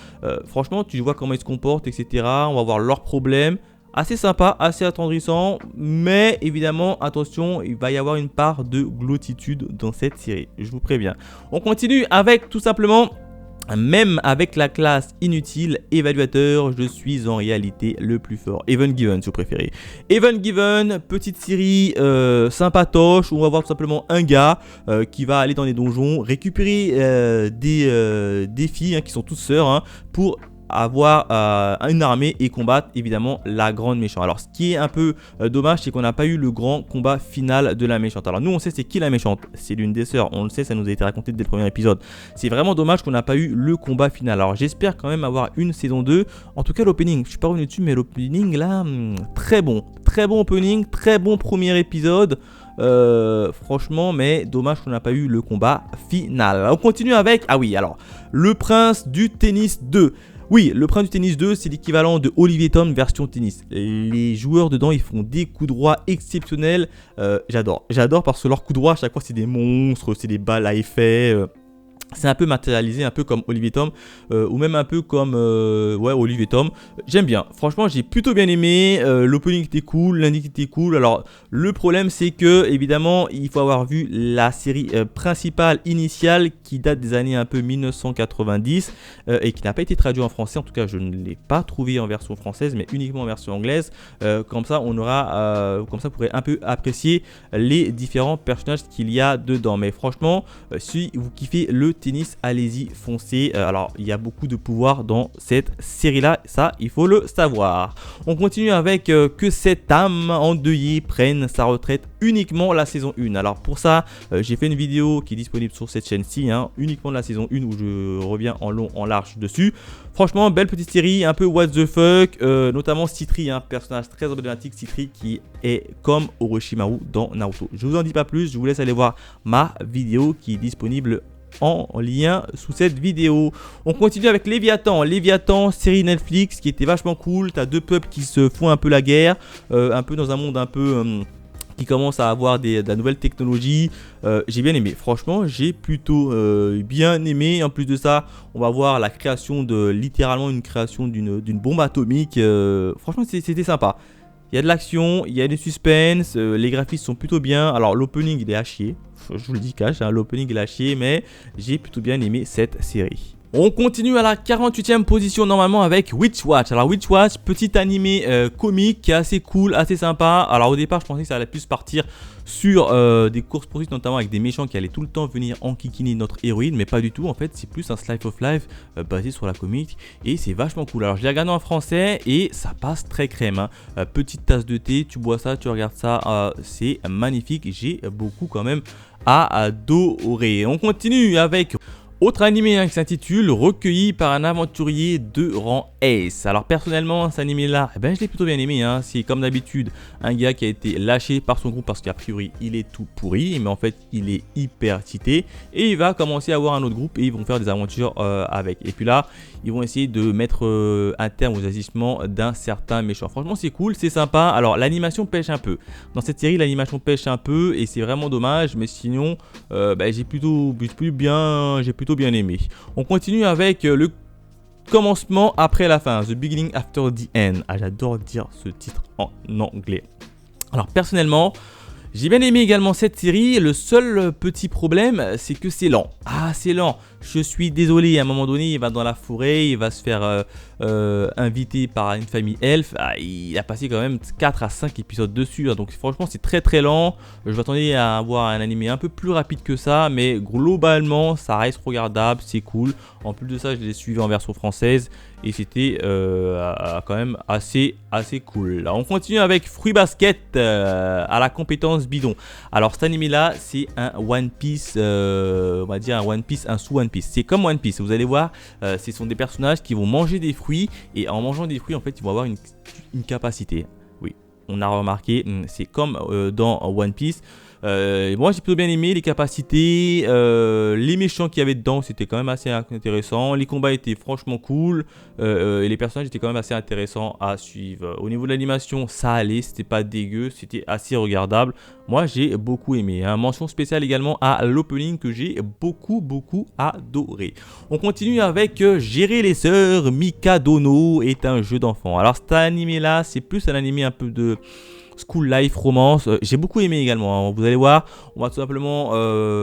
Franchement, tu vois comment ils se comportent, etc. On va voir leurs problèmes. Assez sympa, assez attendrissant, mais évidemment, attention, il va y avoir une part de glotitude dans cette série, je vous préviens. On continue avec tout simplement, même avec la classe inutile, évaluateur, je suis en réalité le plus fort. Even Given, si vous préférez. Even Given, petite série sympatoche, où on va voir tout simplement un gars qui va aller dans les donjons, récupérer des filles qui sont toutes sœurs pour avoir une armée et combattre évidemment la grande méchante. Alors ce qui est un peu dommage, c'est qu'on n'a pas eu le grand combat final de la méchante. Alors nous on sait c'est qui la méchante, c'est l'une des sœurs, on le sait, ça nous a été raconté dès le premier épisode. C'est vraiment dommage qu'on n'a pas eu le combat final. Alors j'espère quand même avoir une saison 2. En tout cas l'opening, je suis pas revenu dessus, mais l'opening là, très bon opening, très bon premier épisode. Franchement, mais dommage qu'on n'a pas eu le combat final. Alors, on continue avec, alors le prince du tennis 2. Oui, le Prince du Tennis 2, c'est l'équivalent de Olivier Tom version tennis. Les joueurs dedans, ils font des coups droits exceptionnels. J'adore parce que leurs coups droits, à chaque fois, c'est des monstres, c'est des balles à effet. C'est un peu matérialisé, un peu comme Olivier Tom, ou même un peu comme Olivier Tom. J'aime bien, franchement j'ai plutôt bien aimé, l'opening était cool, l'ending était cool. Alors le problème c'est que évidemment il faut avoir vu la série principale initiale qui date des années un peu 1990 et qui n'a pas été traduite en français. En tout cas je ne l'ai pas trouvé en version française mais uniquement en version anglaise. Comme ça on pourrait un peu apprécier les différents personnages qu'il y a dedans. Mais franchement si vous kiffez le tennis, allez-y, foncez. Alors, il y a beaucoup de pouvoir dans cette série-là, ça, il faut le savoir. On continue avec que cette âme endeuillée prenne sa retraite uniquement la saison 1. Alors, pour ça, j'ai fait une vidéo qui est disponible sur cette chaîne-ci, hein, uniquement de la saison 1 où je reviens en long, en large dessus. Franchement, belle petite série, un peu what the fuck, notamment Citri, un personnage très emblématique, Citri qui est comme Orochimaru dans Naruto. Je vous en dis pas plus, je vous laisse aller voir ma vidéo qui est disponible en lien sous cette vidéo. On continue avec Léviathan. Léviathan, série Netflix qui était vachement cool. T'as deux peuples qui se font un peu la guerre, un peu dans un monde un peu... qui commence à avoir de la nouvelle technologie. J'ai bien aimé, franchement j'ai plutôt bien aimé. En plus de ça, on va voir la création de littéralement une création d'une bombe atomique. Franchement c'était sympa. Il y a de l'action, il y a du suspense, les graphismes sont plutôt bien. Alors l'opening il est à chier, je vous le dis cash, hein, l'opening il est à chier, mais j'ai plutôt bien aimé cette série. On continue à la 48e position normalement avec Witch Watch. Alors Witch Watch, petit animé comique qui est assez cool, assez sympa. Alors au départ je pensais que ça allait plus partir sur des courses poursuites, notamment avec des méchants qui allaient tout le temps venir enquiquiner notre héroïne, mais pas du tout. En fait c'est plus un slice of life basé sur la comique et c'est vachement cool. Alors je l'ai regardé en français et ça passe très crème, hein. Petite tasse de thé, tu bois ça, tu regardes ça, c'est magnifique. J'ai beaucoup quand même à adorer. On continue avec... autre animé qui s'intitule Recueilli par un aventurier de rang S. Alors personnellement cet animé là, je l'ai plutôt bien aimé, hein. C'est comme d'habitude un gars qui a été lâché par son groupe parce qu'a priori il est tout pourri, mais en fait il est hyper cheaté et il va commencer à avoir un autre groupe et ils vont faire des aventures avec. Et puis là ils vont essayer de mettre un terme aux agissements d'un certain méchant. Franchement c'est cool, c'est sympa. Alors l'animation pêche un peu. Dans cette série l'animation pêche un peu et c'est vraiment dommage, mais sinon j'ai plutôt bien aimé. On continue avec le commencement après la fin, The Beginning After the End. Ah, j'adore dire ce titre en anglais. Alors personnellement, j'ai bien aimé également cette série. Le seul petit problème, c'est que c'est lent. Ah, c'est lent. Je suis désolé, à un moment donné, il va dans la forêt, il va se faire inviter par une famille elfe. Ah, il a passé quand même 4 à 5 épisodes dessus, hein, donc franchement c'est très très lent. Je m'attendais à avoir un animé un peu plus rapide que ça, mais globalement ça reste regardable, c'est cool. En plus de ça, je l'ai suivi en version française et c'était quand même assez cool. Là, on continue avec Fruit Basket à la compétence bidon. Alors cet animé là, c'est un One Piece, on va dire un One Piece, un sous One Piece. C'est comme One Piece, vous allez voir, ce sont des personnages qui vont manger des fruits et en mangeant des fruits, en fait, ils vont avoir une capacité. Oui, on a remarqué, c'est comme dans One Piece. Moi j'ai plutôt bien aimé les capacités, les méchants qu'il y avait dedans, c'était quand même assez intéressant. Les combats étaient franchement cool et les personnages étaient quand même assez intéressants à suivre. Au niveau de l'animation, ça allait, c'était pas dégueu, c'était assez regardable. Moi j'ai beaucoup aimé, hein. Mention spéciale également à l'opening que j'ai beaucoup adoré. On continue avec Gérer les sœurs. Mikadono est un jeu d'enfant. Alors cet animé là, c'est plus un animé un peu de school life romance, j'ai beaucoup aimé également, hein. Vous allez voir, on va tout simplement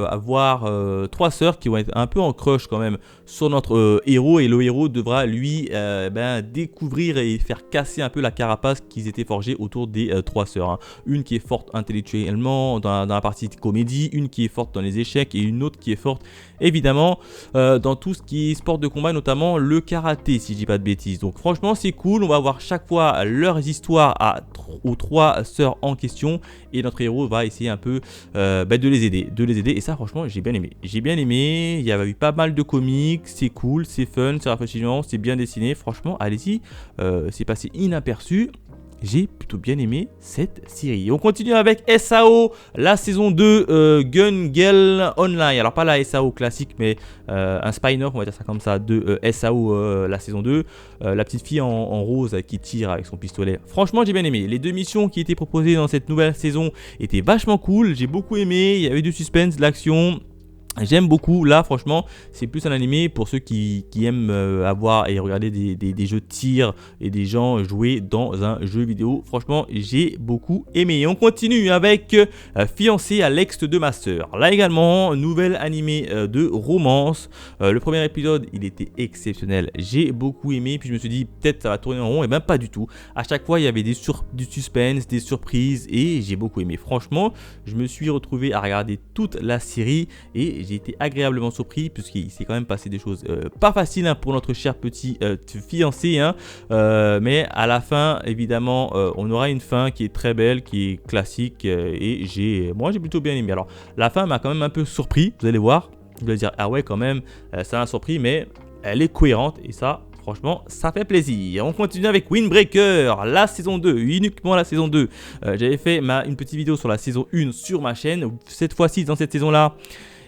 avoir 3 sœurs qui vont être un peu en crush quand même sur notre héros, et le héros devra lui découvrir et faire casser un peu la carapace qu'ils étaient forgés autour des 3 sœurs, hein. Une qui est forte intellectuellement dans la partie comédie, une qui est forte dans les échecs et une autre qui est forte évidemment dans tout ce qui est sport de combat, notamment le karaté si je dis pas de bêtises. Donc franchement c'est cool, on va voir chaque fois leurs histoires aux 3 sœurs en question et notre héros va essayer un peu de les aider, et ça franchement j'ai bien aimé, il y avait eu pas mal de comics, c'est cool, c'est fun, c'est rafraîchissant, c'est bien dessiné, franchement allez-y, c'est passé inaperçu. J'ai plutôt bien aimé cette série. On continue avec SAO, la saison 2, Gun Gale Online. Alors pas la SAO classique, mais un spin-off, on va dire ça comme ça, de SAO, la saison 2. La petite fille en rose qui tire avec son pistolet. Franchement, j'ai bien aimé. Les 2 missions qui étaient proposées dans cette nouvelle saison étaient vachement cool. J'ai beaucoup aimé. Il y avait du suspense, de l'action. J'aime beaucoup. Là franchement c'est plus un animé pour ceux qui aiment avoir et regarder des jeux de tir et des gens jouer dans un jeu vidéo. Franchement j'ai beaucoup aimé. On continue avec Fiancé à l'ex de ma soeur. Là également nouvel animé de romance. Le premier épisode il était exceptionnel, j'ai beaucoup aimé, puis je me suis dit peut-être ça va tourner en rond, et ben pas du tout. À chaque fois il y avait du suspense, des surprises et j'ai beaucoup aimé. Franchement je me suis retrouvé à regarder toute la série et j'ai été agréablement surpris puisqu'il s'est quand même passé des choses pas faciles hein, pour notre cher petit fiancé. Hein. Mais à la fin, évidemment, on aura une fin qui est très belle, qui est classique et moi j'ai plutôt bien aimé. Alors la fin m'a quand même un peu surpris, vous allez voir. Vous allez dire, ah ouais quand même, ça m'a surpris, mais elle est cohérente et ça, franchement, ça fait plaisir. On continue avec Windbreaker, la saison 2, uniquement la saison 2. J'avais fait une petite vidéo sur la saison 1 sur ma chaîne. Cette fois-ci, dans cette saison-là,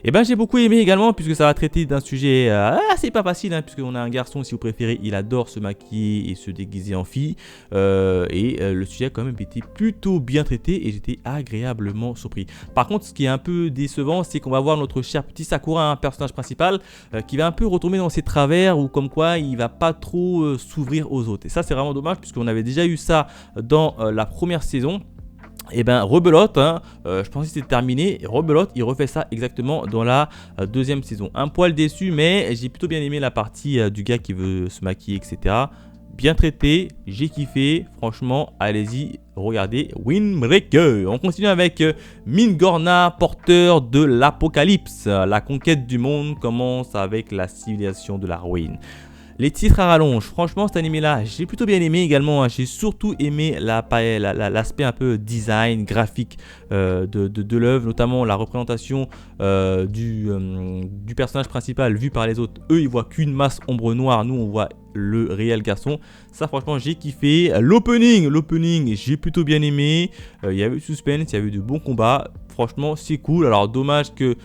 eh ben, j'ai beaucoup aimé également puisque ça va traiter d'un sujet assez pas facile hein, puisqu'on a un garçon, si vous préférez, il adore se maquiller et se déguiser en fille le sujet a quand même été plutôt bien traité et j'étais agréablement surpris. Par contre, ce qui est un peu décevant, c'est qu'on va voir notre cher petit Sakura, un personnage principal qui va un peu retomber dans ses travers ou comme quoi il va pas trop s'ouvrir aux autres. Et ça, c'est vraiment dommage puisqu'on avait déjà eu ça dans la première saison. Et ben rebelote, hein, je pensais que c'était terminé, rebelote, il refait ça exactement dans la deuxième saison. Un poil déçu, mais j'ai plutôt bien aimé la partie du gars qui veut se maquiller, etc. Bien traité, j'ai kiffé, franchement, allez-y, regardez Windbreaker. On continue avec Mingorna, porteur de l'apocalypse. La conquête du monde commence avec la civilisation de la ruine. Les titres à rallonge, franchement cet animé là j'ai plutôt bien aimé également, hein. J'ai surtout aimé l'aspect un peu design, graphique de l'œuvre, notamment la représentation du personnage principal vu par les autres. Eux ils voient qu'une masse ombre noire, nous on voit le réel garçon. Ça franchement j'ai kiffé. L'opening j'ai plutôt bien aimé, il y avait du suspense, il y avait de bons combats. Franchement, c'est cool. Alors, dommage que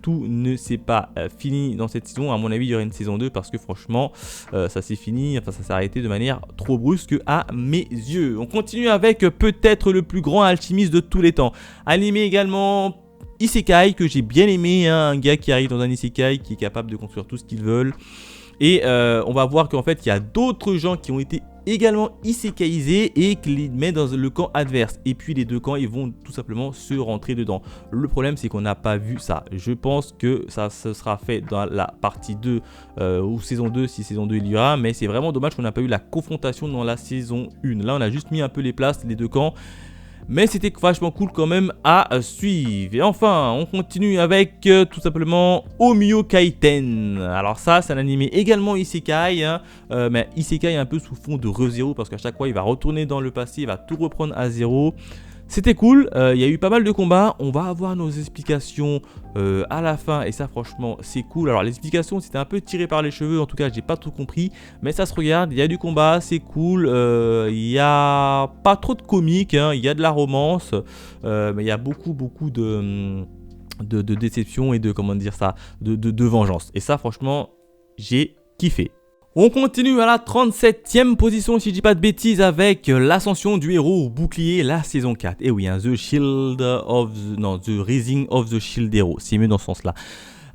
tout ne s'est pas fini dans cette saison. À mon avis, il y aurait une saison 2 parce que franchement, ça s'est fini. Enfin, ça s'est arrêté de manière trop brusque à mes yeux. On continue avec peut-être le plus grand alchimiste de tous les temps. Animé également Isekai que j'ai bien aimé. Hein, un gars qui arrive dans un Isekai qui est capable de construire tout ce qu'ils veulent. Et on va voir qu'en fait, il y a d'autres gens qui ont été également isékaïsés et qui les mettent dans le camp adverse. Et puis les deux camps, ils vont tout simplement se rentrer dedans. Le problème, c'est qu'on n'a pas vu ça. Je pense que ça se sera fait dans la partie 2 ou saison 2, si saison 2 il y aura. Mais c'est vraiment dommage qu'on n'a pas eu la confrontation dans la saison 1. Là, on a juste mis un peu les places, les deux camps. Mais c'était vachement cool quand même à suivre. Et enfin, on continue avec tout simplement Omio Kaiten. Alors ça, c'est un animé également Isekai. Hein, mais Isekai un peu sous fond de ReZero parce qu'à chaque fois, il va retourner dans le passé, il va tout reprendre à zéro. C'était cool, il y a eu pas mal de combats, on va avoir nos explications à la fin et ça franchement c'est cool. Alors les explications c'était un peu tiré par les cheveux, en tout cas j'ai pas tout compris, mais ça se regarde, il y a du combat, c'est cool, il y a pas trop de comique, hein, il y a de la romance, mais il y a beaucoup de déception et de, comment dire ça, de vengeance. Et ça franchement j'ai kiffé. On continue à la 37e position, si je dis pas de bêtises, avec l'ascension du héros au bouclier, la saison 4. Et oui, hein, The Rising of the Shield Hero, c'est mieux dans ce sens-là.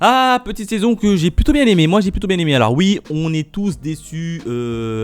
Ah, petite saison que j'ai plutôt bien aimé. Moi, j'ai plutôt bien aimé. Alors oui, on est tous déçus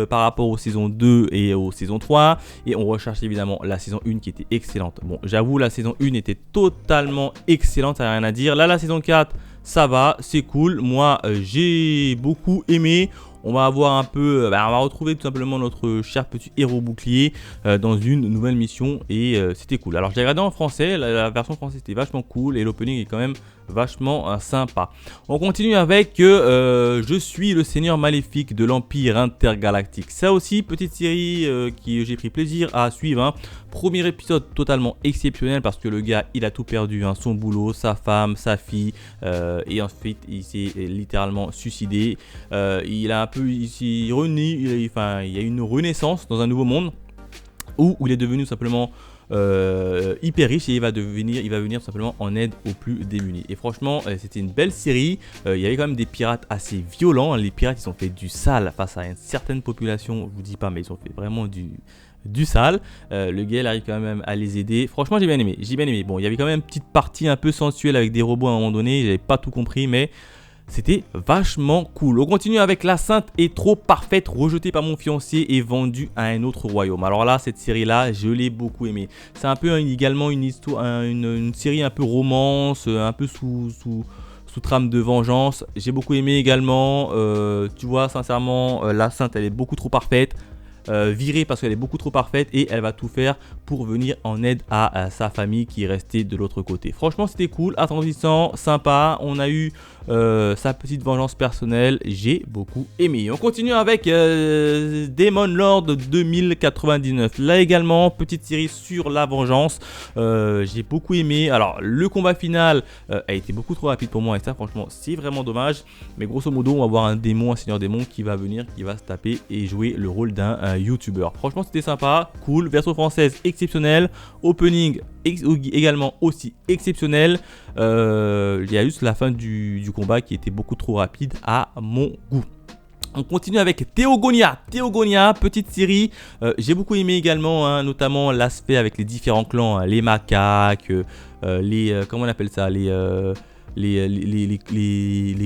par rapport aux saisons 2 et aux saisons 3. Et on recherche évidemment la saison 1 qui était excellente. Bon, j'avoue, la saison 1 était totalement excellente, ça n'a rien à dire. Là, la saison 4, ça va, c'est cool. Moi, j'ai beaucoup aimé. On va avoir un peu, on va retrouver tout simplement notre cher petit héros bouclier dans une nouvelle mission et c'était cool. Alors j'ai regardé en français, la version française était vachement cool et l'opening est quand même vachement sympa. On continue avec Je suis le seigneur maléfique de l'Empire intergalactique. Ça aussi, petite série que j'ai pris plaisir à suivre. Hein. Premier épisode totalement exceptionnel parce que le gars il a tout perdu, hein, son boulot, sa femme, sa fille et ensuite il s'est littéralement suicidé. Il a un peu, il y a une renaissance dans un nouveau monde où il est devenu simplement hyper riche et il va venir tout simplement en aide aux plus démunis. Et franchement, c'était une belle série. Il y avait quand même des pirates assez violents. Les pirates, ils ont fait du sale face à une certaine population. Je vous dis pas, mais ils ont fait vraiment du sale. Le gars il arrive quand même à les aider. Franchement, j'ai bien aimé. Bon, il y avait quand même une petite partie un peu sensuelle avec des robots à un moment donné. J'avais pas tout compris, mais c'était vachement cool. On continue avec La Sainte est trop parfaite, rejetée par mon fiancé et vendue à un autre royaume. Alors là, cette série-là, je l'ai beaucoup aimée. C'est un peu également une histoire, une série un peu romance, un peu sous trame de vengeance. J'ai beaucoup aimé également. Tu vois, sincèrement, La Sainte, elle est beaucoup trop parfaite. virée parce qu'elle est beaucoup trop parfaite et elle va tout faire pour venir en aide à sa famille qui est restée de l'autre côté. Franchement, c'était cool, attendrissant, sympa. On a eu sa petite vengeance personnelle, j'ai beaucoup aimé. On continue avec Demon Lord 2099. Là également, petite série sur la vengeance. J'ai beaucoup aimé. Alors, le combat final a été beaucoup trop rapide pour moi et ça, franchement, c'est vraiment dommage. Mais grosso modo, on va voir un démon, un seigneur démon qui va venir, qui va se taper et jouer le rôle d'un YouTuber. Franchement, c'était sympa, cool. Version française exceptionnelle. Opening également aussi exceptionnel. Il y a juste la fin du combat qui était beaucoup trop rapide à mon goût. On continue avec Théogonia. Théogonia, petite série. J'ai beaucoup aimé également, hein, notamment l'aspect avec les différents clans, hein, les macaques, comment on appelle ça, les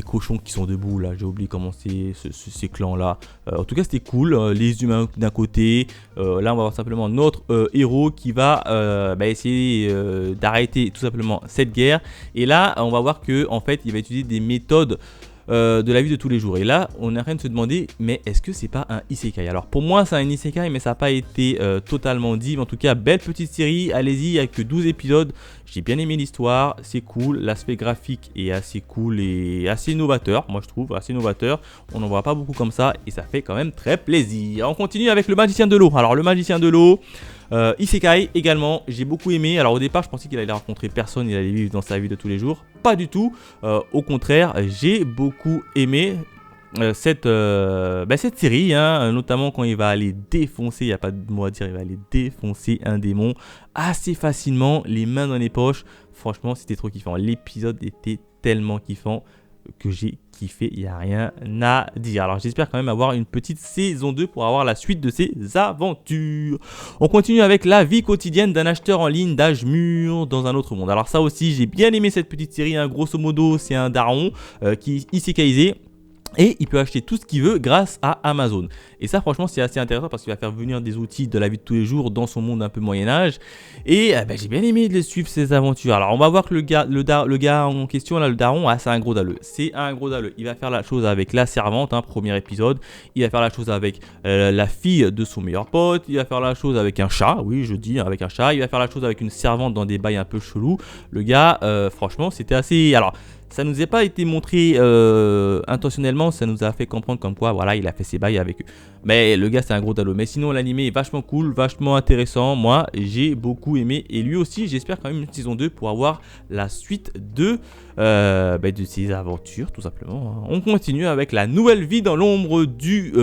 cochons qui sont debout là, j'ai oublié comment c'est ces clans là. En tout cas c'était cool, les humains d'un côté, là on va voir simplement notre héros qui va essayer d'arrêter tout simplement cette guerre. Et là on va voir que en fait il va utiliser des méthodes de la vie de tous les jours. Et là, on est en train de se demander, mais est-ce que c'est pas un isekai? Alors pour moi, c'est un isekai, mais ça n'a pas été totalement dit. Mais en tout cas, belle petite série. Allez-y, il n'y a que 12 épisodes. J'ai bien aimé l'histoire, c'est cool. L'aspect graphique est assez cool et assez novateur. Moi, je trouve assez novateur. On n'en voit pas beaucoup comme ça et ça fait quand même très plaisir. On continue avec le magicien de l'eau. Alors le magicien de l'eau. Isekai également, j'ai beaucoup aimé. Alors au départ je pensais qu'il allait rencontrer personne, il allait vivre dans sa vie de tous les jours. Pas du tout, au contraire j'ai beaucoup aimé cette série, hein, notamment quand il va aller défoncer, il n'y a pas de mot à dire, il va aller défoncer un démon assez facilement, les mains dans les poches. Franchement c'était trop kiffant, l'épisode était tellement kiffant que j'ai kiffé, il n'y a rien à dire. Alors j'espère quand même avoir une petite saison 2 pour avoir la suite de ces aventures. On continue avec la vie quotidienne d'un acheteur en ligne d'âge mûr dans un autre monde. Alors ça aussi j'ai bien aimé cette petite série, hein. Grosso modo c'est un daron qui est isekaiisé. Et il peut acheter tout ce qu'il veut grâce à Amazon. Et ça franchement c'est assez intéressant parce qu'il va faire venir des outils de la vie de tous les jours dans son monde un peu Moyen-Âge. Et j'ai bien aimé de les suivre ces aventures. Alors on va voir que le gars en question là, le daron, c'est un gros dalleux. C'est un gros dalleux. Il va faire la chose avec la servante, hein, premier épisode. Il va faire la chose avec la fille de son meilleur pote. Il va faire la chose avec un chat, oui je dis avec un chat. Il va faire la chose avec une servante dans des bails un peu chelous. Le gars franchement c'était assez... Alors ça nous a pas été montré intentionnellement, ça nous a fait comprendre comme quoi voilà il a fait ses bails avec eux. Mais le gars c'est un gros dalleux. Mais sinon l'animé est vachement cool, vachement intéressant. Moi j'ai beaucoup aimé et lui aussi j'espère quand même une saison 2 pour avoir la suite de ses aventures tout simplement. On continue avec la nouvelle vie dans l'ombre du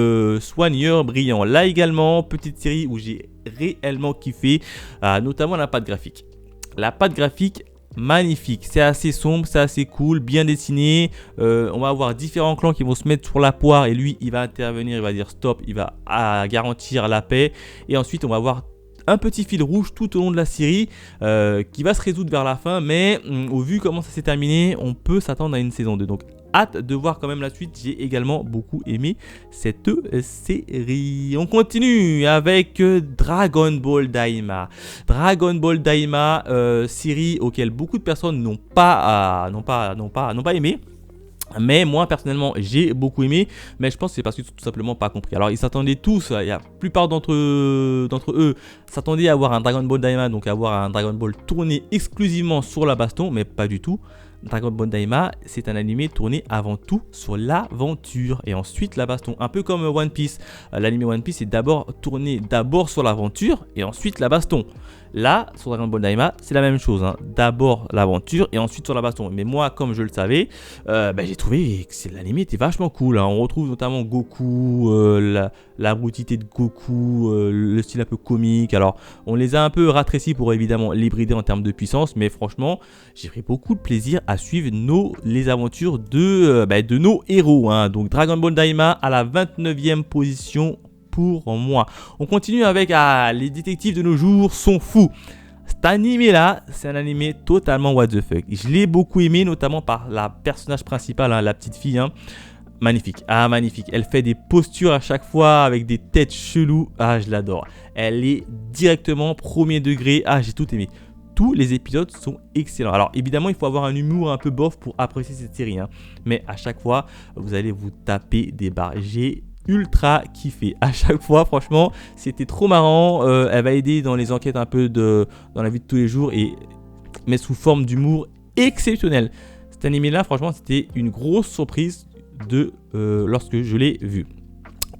soigneur brillant. Là également petite série où j'ai réellement kiffé, notamment la patte graphique. La patte graphique magnifique, c'est assez sombre, c'est assez cool, bien dessiné. On va avoir différents clans qui vont se mettre sur la poire et lui il va intervenir, il va dire stop, il va garantir la paix. Et ensuite on va avoir un petit fil rouge tout au long de la série qui va se résoudre vers la fin, mais au vu comment ça s'est terminé, on peut s'attendre à une saison 2. Donc hâte de voir quand même la suite. J'ai également beaucoup aimé cette série. On continue avec Dragon Ball Daima. Dragon Ball Daima, série auquel beaucoup de personnes n'ont pas aimé. Mais moi personnellement j'ai beaucoup aimé, mais je pense que c'est parce qu'ils n'ont tout simplement pas compris. Alors ils s'attendaient tous, la plupart d'entre eux s'attendaient à avoir un Dragon Ball Daima, donc à avoir un Dragon Ball tourné exclusivement sur la baston, mais pas du tout. Dragon Ball Daima, c'est un animé tourné avant tout sur l'aventure et ensuite la baston. Un peu comme One Piece. L'animé One Piece est tourné d'abord sur l'aventure et ensuite la baston. Là, sur Dragon Ball Daima, c'est la même chose, hein. D'abord l'aventure et ensuite sur la baston. Mais moi, comme je le savais, j'ai trouvé que l'anime était vachement cool, hein. On retrouve notamment Goku, la brutalité de Goku, le style un peu comique. Alors, on les a un peu ratrécis pour évidemment l'hybrider en termes de puissance. Mais franchement, j'ai pris beaucoup de plaisir à suivre les aventures de nos héros, hein. Donc Dragon Ball Daima à la 29e position pour moi. On continue avec les détectives de nos jours sont fous. Cet animé là, c'est un animé totalement what the fuck. Je l'ai beaucoup aimé, notamment par la personnage principale, hein, la petite fille, hein. Magnifique, magnifique. Elle fait des postures à chaque fois avec des têtes cheloues. Je l'adore. Elle est directement premier degré. J'ai tout aimé. Tous les épisodes sont excellents. Alors évidemment il faut avoir un humour un peu bof pour apprécier cette série, hein. Mais à chaque fois vous allez vous taper des barres. J'ai ultra kiffé. À chaque fois, franchement, c'était trop marrant. Elle va aider dans les enquêtes un peu dans la vie de tous les jours, mais sous forme d'humour exceptionnel. Cet animé-là, franchement, c'était une grosse surprise lorsque je l'ai vu.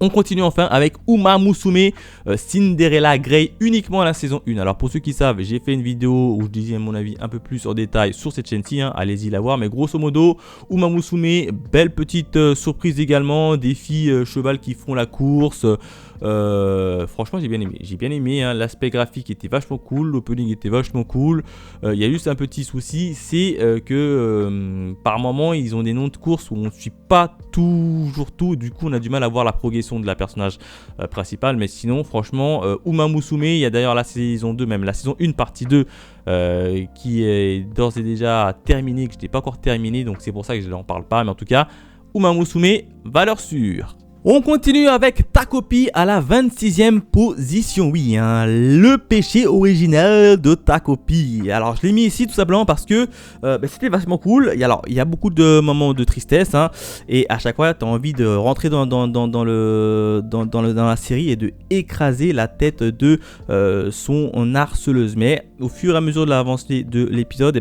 On continue enfin avec Uma Musume Cinderella Grey, uniquement à la saison 1. Alors pour ceux qui savent, j'ai fait une vidéo où je disais mon avis un peu plus en détail sur cette chaîne-ci, allez-y la voir. Mais grosso modo, Uma Musume, belle petite surprise également, des filles cheval qui font la course. Franchement j'ai bien aimé, l'aspect graphique était vachement cool, l'opening était vachement cool. Il y a juste un petit souci, c'est que par moment ils ont des noms de courses où on ne suit pas toujours tout, du coup on a du mal à voir la progression de la personnage principale. Mais sinon franchement Uma Musume, il y a d'ailleurs la saison 2, même la saison 1 partie 2 qui est d'ores et déjà terminée, que je n'ai pas encore terminé, donc c'est pour ça que je n'en parle pas. Mais en tout cas Uma Musume, valeur sûre. On continue avec Takopi à la 26e position. Oui, le péché original de Takopi. Alors, je l'ai mis ici tout simplement parce que c'était vachement cool. Il y a beaucoup de moments de tristesse. Et à chaque fois, tu as envie de rentrer dans la série et de écraser la tête de son harceleuse. Mais au fur et à mesure de l'avancée de l'épisode,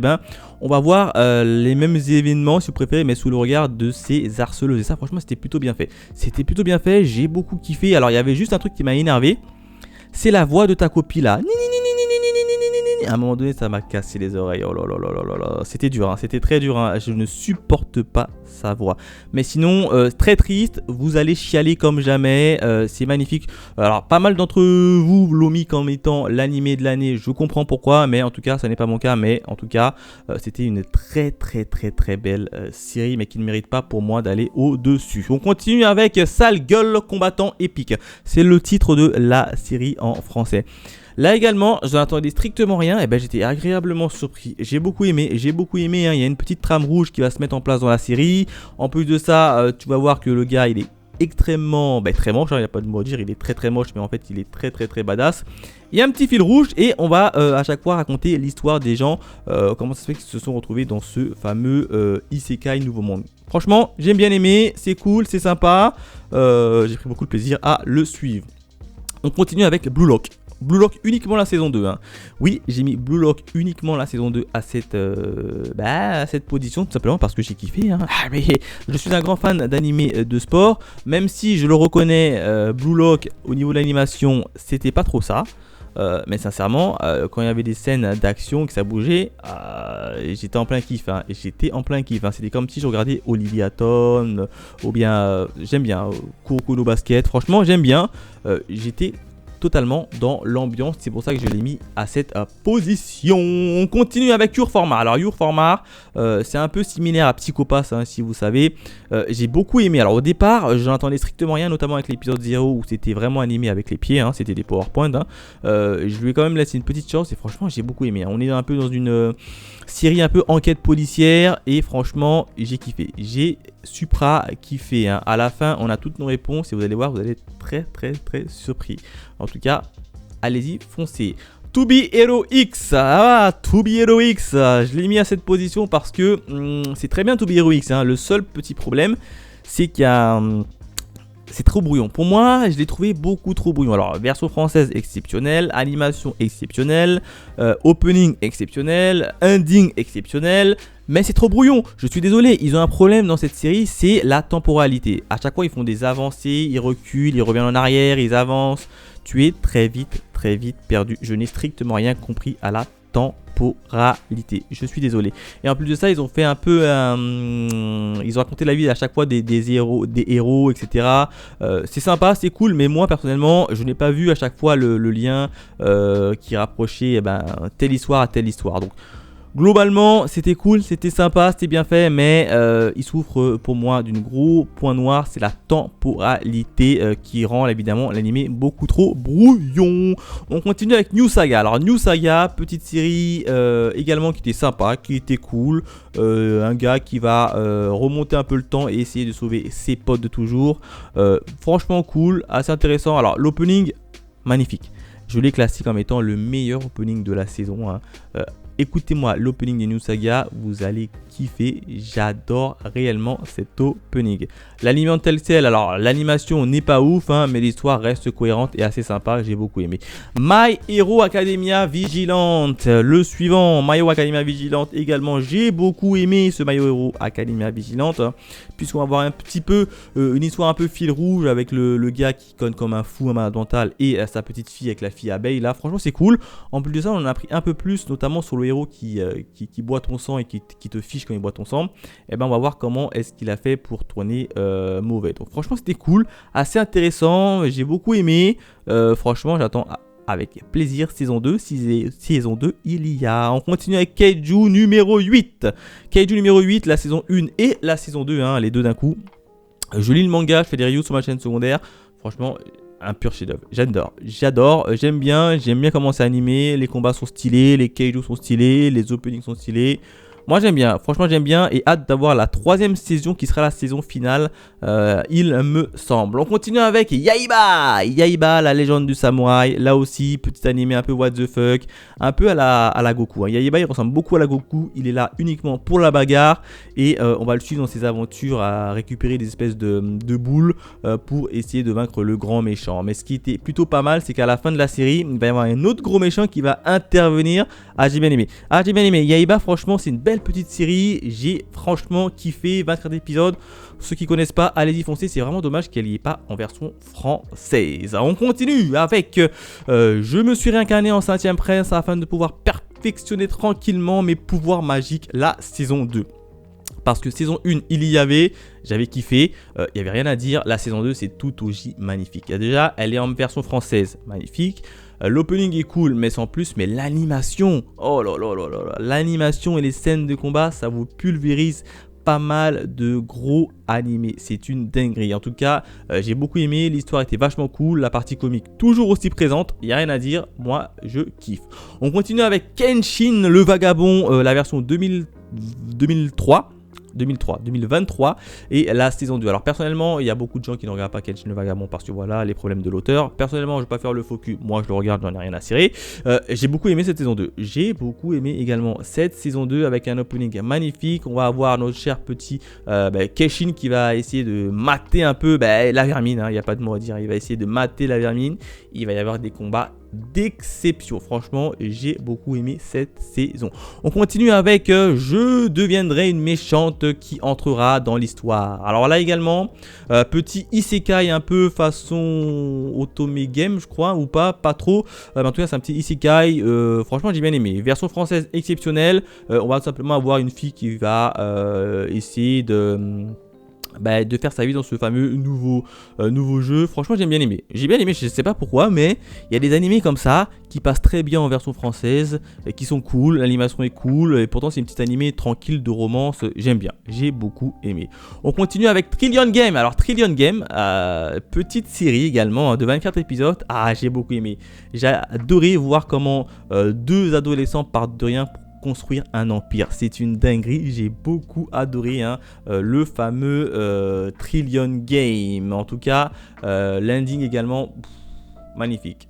on va voir les mêmes événements, si vous préférez, mais sous le regard de ces harceleuses. Et ça, franchement, c'était plutôt bien fait. J'ai beaucoup kiffé. Alors, il y avait juste un truc qui m'a énervé. C'est la voix de Takopi là. À un moment donné, ça m'a cassé les oreilles. Oh là là là là là. C'était dur, c'était très dur. Je ne supporte pas sa voix. Mais sinon, très triste. Vous allez chialer comme jamais. C'est magnifique. Alors, pas mal d'entre vous l'ont mis comme étant l'animé de l'année. Je comprends pourquoi, mais en tout cas, ça n'est pas mon cas. Mais en tout cas, c'était une très très très très belle série, mais qui ne mérite pas pour moi d'aller au-dessus. On continue avec Sale Gueule Combattant Épique. C'est le titre de la série en français. Là également, je n'attendais strictement rien, et j'étais agréablement surpris. J'ai beaucoup aimé. Il y a une petite trame rouge qui va se mettre en place dans la série. En plus de ça, tu vas voir que le gars, il est extrêmement très moche, il n'y a pas de mot à dire, il est très très moche, mais en fait il est très très très badass. Il y a un petit fil rouge et on va à chaque fois raconter l'histoire des gens, comment ça se fait qu'ils se sont retrouvés dans ce fameux Isekai Nouveau Monde. Franchement, j'ai bien aimé, c'est cool, c'est sympa, j'ai pris beaucoup de plaisir à le suivre. On continue avec Blue Lock. Blue Lock uniquement la saison 2. Oui, j'ai mis Blue Lock uniquement la saison 2 à cette position, tout simplement parce que j'ai kiffé. Mais je suis un grand fan d'animé de sport, même si je le reconnais, Blue Lock au niveau de l'animation, c'était pas trop ça. Mais sincèrement, quand il y avait des scènes d'action que ça bougeait, j'étais en plein kiff. C'était comme si je regardais Olivia Tom, ou bien j'aime bien Kuroko no Basket. Franchement, j'aime bien. J'étais totalement dans l'ambiance, c'est pour ça que je l'ai mis à cette position. On continue avec Your Format. Alors Your Format, c'est un peu similaire à Psychopath, si vous savez. J'ai beaucoup aimé. Alors au départ, je n'entendais strictement rien, notamment avec l'épisode 0 où c'était vraiment animé avec les pieds, c'était des PowerPoint. Je lui ai quand même laissé une petite chance et franchement j'ai beaucoup aimé. On est un peu dans une série un peu enquête policière et franchement j'ai kiffé. J'ai supra kiffé. À la fin, on a toutes nos réponses et vous allez voir, vous allez être très très très surpris. En tout cas, allez-y, foncez. To Be Hero X, To Be Hero X, je l'ai mis à cette position parce que c'est très bien To Be Hero X. Le seul petit problème, c'est qu'il y a... c'est trop brouillon. Pour moi, je l'ai trouvé beaucoup trop brouillon. Alors, version française exceptionnelle, animation exceptionnelle, opening exceptionnel, ending exceptionnel, mais c'est trop brouillon. Je suis désolé, ils ont un problème dans cette série, c'est la temporalité. À chaque fois, ils font des avancées, ils reculent, ils reviennent en arrière, ils avancent. Tu es très vite perdu. Je n'ai strictement rien compris à la temporalité. Je suis désolé. Et en plus de ça, ils ont fait un peu... ils ont raconté la vie à chaque fois des héros, etc. C'est sympa, c'est cool, mais moi, personnellement, je n'ai pas vu à chaque fois le lien qui rapprochait telle histoire à telle histoire. Donc, globalement, c'était cool, c'était sympa, c'était bien fait, mais il souffre pour moi d'un gros point noir, c'est la temporalité qui rend évidemment l'animé beaucoup trop brouillon. On continue avec New Saga. Alors New Saga, petite série également qui était sympa, qui était cool. Un gars qui va remonter un peu le temps et essayer de sauver ses potes de toujours. Franchement cool, assez intéressant. Alors l'opening, magnifique. Je l'ai classé comme étant le meilleur opening de la saison. écoutez-moi l'opening des New Saga, vous allez kiffer, j'adore réellement cet opening. L'anime en tel quel, alors l'animation n'est pas ouf, hein, mais l'histoire reste cohérente et assez sympa, j'ai beaucoup aimé. My Hero Academia Vigilante, le suivant, My Hero Academia Vigilante également, j'ai beaucoup aimé ce My Hero Academia Vigilante, hein, puisqu'on va voir un petit peu une histoire un peu fil rouge avec le gars qui conne comme un fou, un malade mental, et sa petite fille avec la fille abeille, là franchement c'est cool. En plus de ça, on en a appris un peu plus, notamment sur le héros qui boit ton sang et qui te fiche quand il boit ton sang. Et ben on va voir comment est-ce qu'il a fait pour tourner mauvais. Donc franchement c'était cool, assez intéressant, j'ai beaucoup aimé. Franchement j'attends avec plaisir saison 2. Saison 2 il y a. On continue avec Kaiju numéro 8. Kaiju numéro 8, la saison 1 et la saison 2, hein, les deux d'un coup. Je lis le manga, je fais des reviews sur ma chaîne secondaire. Franchement, un pur chef-d'œuvre. J'adore, j'aime bien comment c'est animé. Les combats sont stylés, les kaiju sont stylés, les openings sont stylés. Moi j'aime bien, franchement j'aime bien et hâte d'avoir la 3e saison qui sera la saison finale, il me semble. On continue avec Yaiba, la légende du samouraï, là aussi petit animé un peu what the fuck, un peu à la Goku. Yaiba il ressemble beaucoup à la Goku, il est là uniquement pour la bagarre et on va le suivre dans ses aventures à récupérer des espèces de boules pour essayer de vaincre le grand méchant. Mais ce qui était plutôt pas mal, c'est qu'à la fin de la série, il va y avoir un autre gros méchant qui va intervenir. J'ai bien aimé. Yaiba franchement c'est une belle petite série, j'ai franchement kiffé, 24 épisodes. Ceux qui connaissent pas, allez-y foncez, c'est vraiment dommage qu'elle n'y ait pas en version française. On continue avec je me suis réincarné en 5e prince afin de pouvoir perfectionner tranquillement mes pouvoirs magiques, la saison 2. Parce que saison 1, j'avais kiffé, il n'y avait rien à dire. La saison 2, c'est tout aussi magnifique. Déjà, elle est en version française, magnifique. L'opening est cool, mais sans plus. Mais l'animation, oh là là là là, l'animation et les scènes de combat, ça vous pulvérise pas mal de gros animés. C'est une dinguerie. En tout cas, j'ai beaucoup aimé. L'histoire était vachement cool. La partie comique toujours aussi présente. Il n'y a rien à dire. Moi, je kiffe. On continue avec Kenshin le Vagabond, la version 2023 et la saison 2. Alors personnellement, il y a beaucoup de gens qui ne regardent pas Kenshin le Vagabond parce que voilà, les problèmes de l'auteur. Personnellement, je ne vais pas faire le focus. Moi, je le regarde, j'en ai rien à cirer. J'ai beaucoup aimé cette saison 2. J'ai beaucoup aimé également cette saison 2 avec un opening magnifique. On va avoir notre cher petit Kenshin qui va essayer de mater un peu la vermine. Hein, il n'y a pas de mot à dire. Il va essayer de mater la vermine. Il va y avoir des combats d'exception. Franchement, j'ai beaucoup aimé cette saison. On continue avec je deviendrai une méchante qui entrera dans l'histoire. Alors là également, petit isekai un peu façon Otome Game, je crois, ou pas trop. En tout cas, c'est un petit isekai. Franchement, j'ai bien aimé. Version française exceptionnelle. On va tout simplement avoir une fille qui va essayer de faire sa vie dans ce fameux nouveau jeu. Franchement j'ai bien aimé, je sais pas pourquoi, mais il y a des animés comme ça qui passent très bien en version française et qui sont cool, l'animation est cool et pourtant c'est une petite animée tranquille de romance, j'aime bien, j'ai beaucoup aimé. On continue avec Trillion Game. Alors Trillion Game, petite série également de 24 épisodes, j'ai beaucoup aimé, j'ai adoré voir comment deux adolescents partent de rien pour construire un empire. C'est une dinguerie, j'ai beaucoup adoré le fameux Trillion Game. En tout cas, l'ending également, magnifique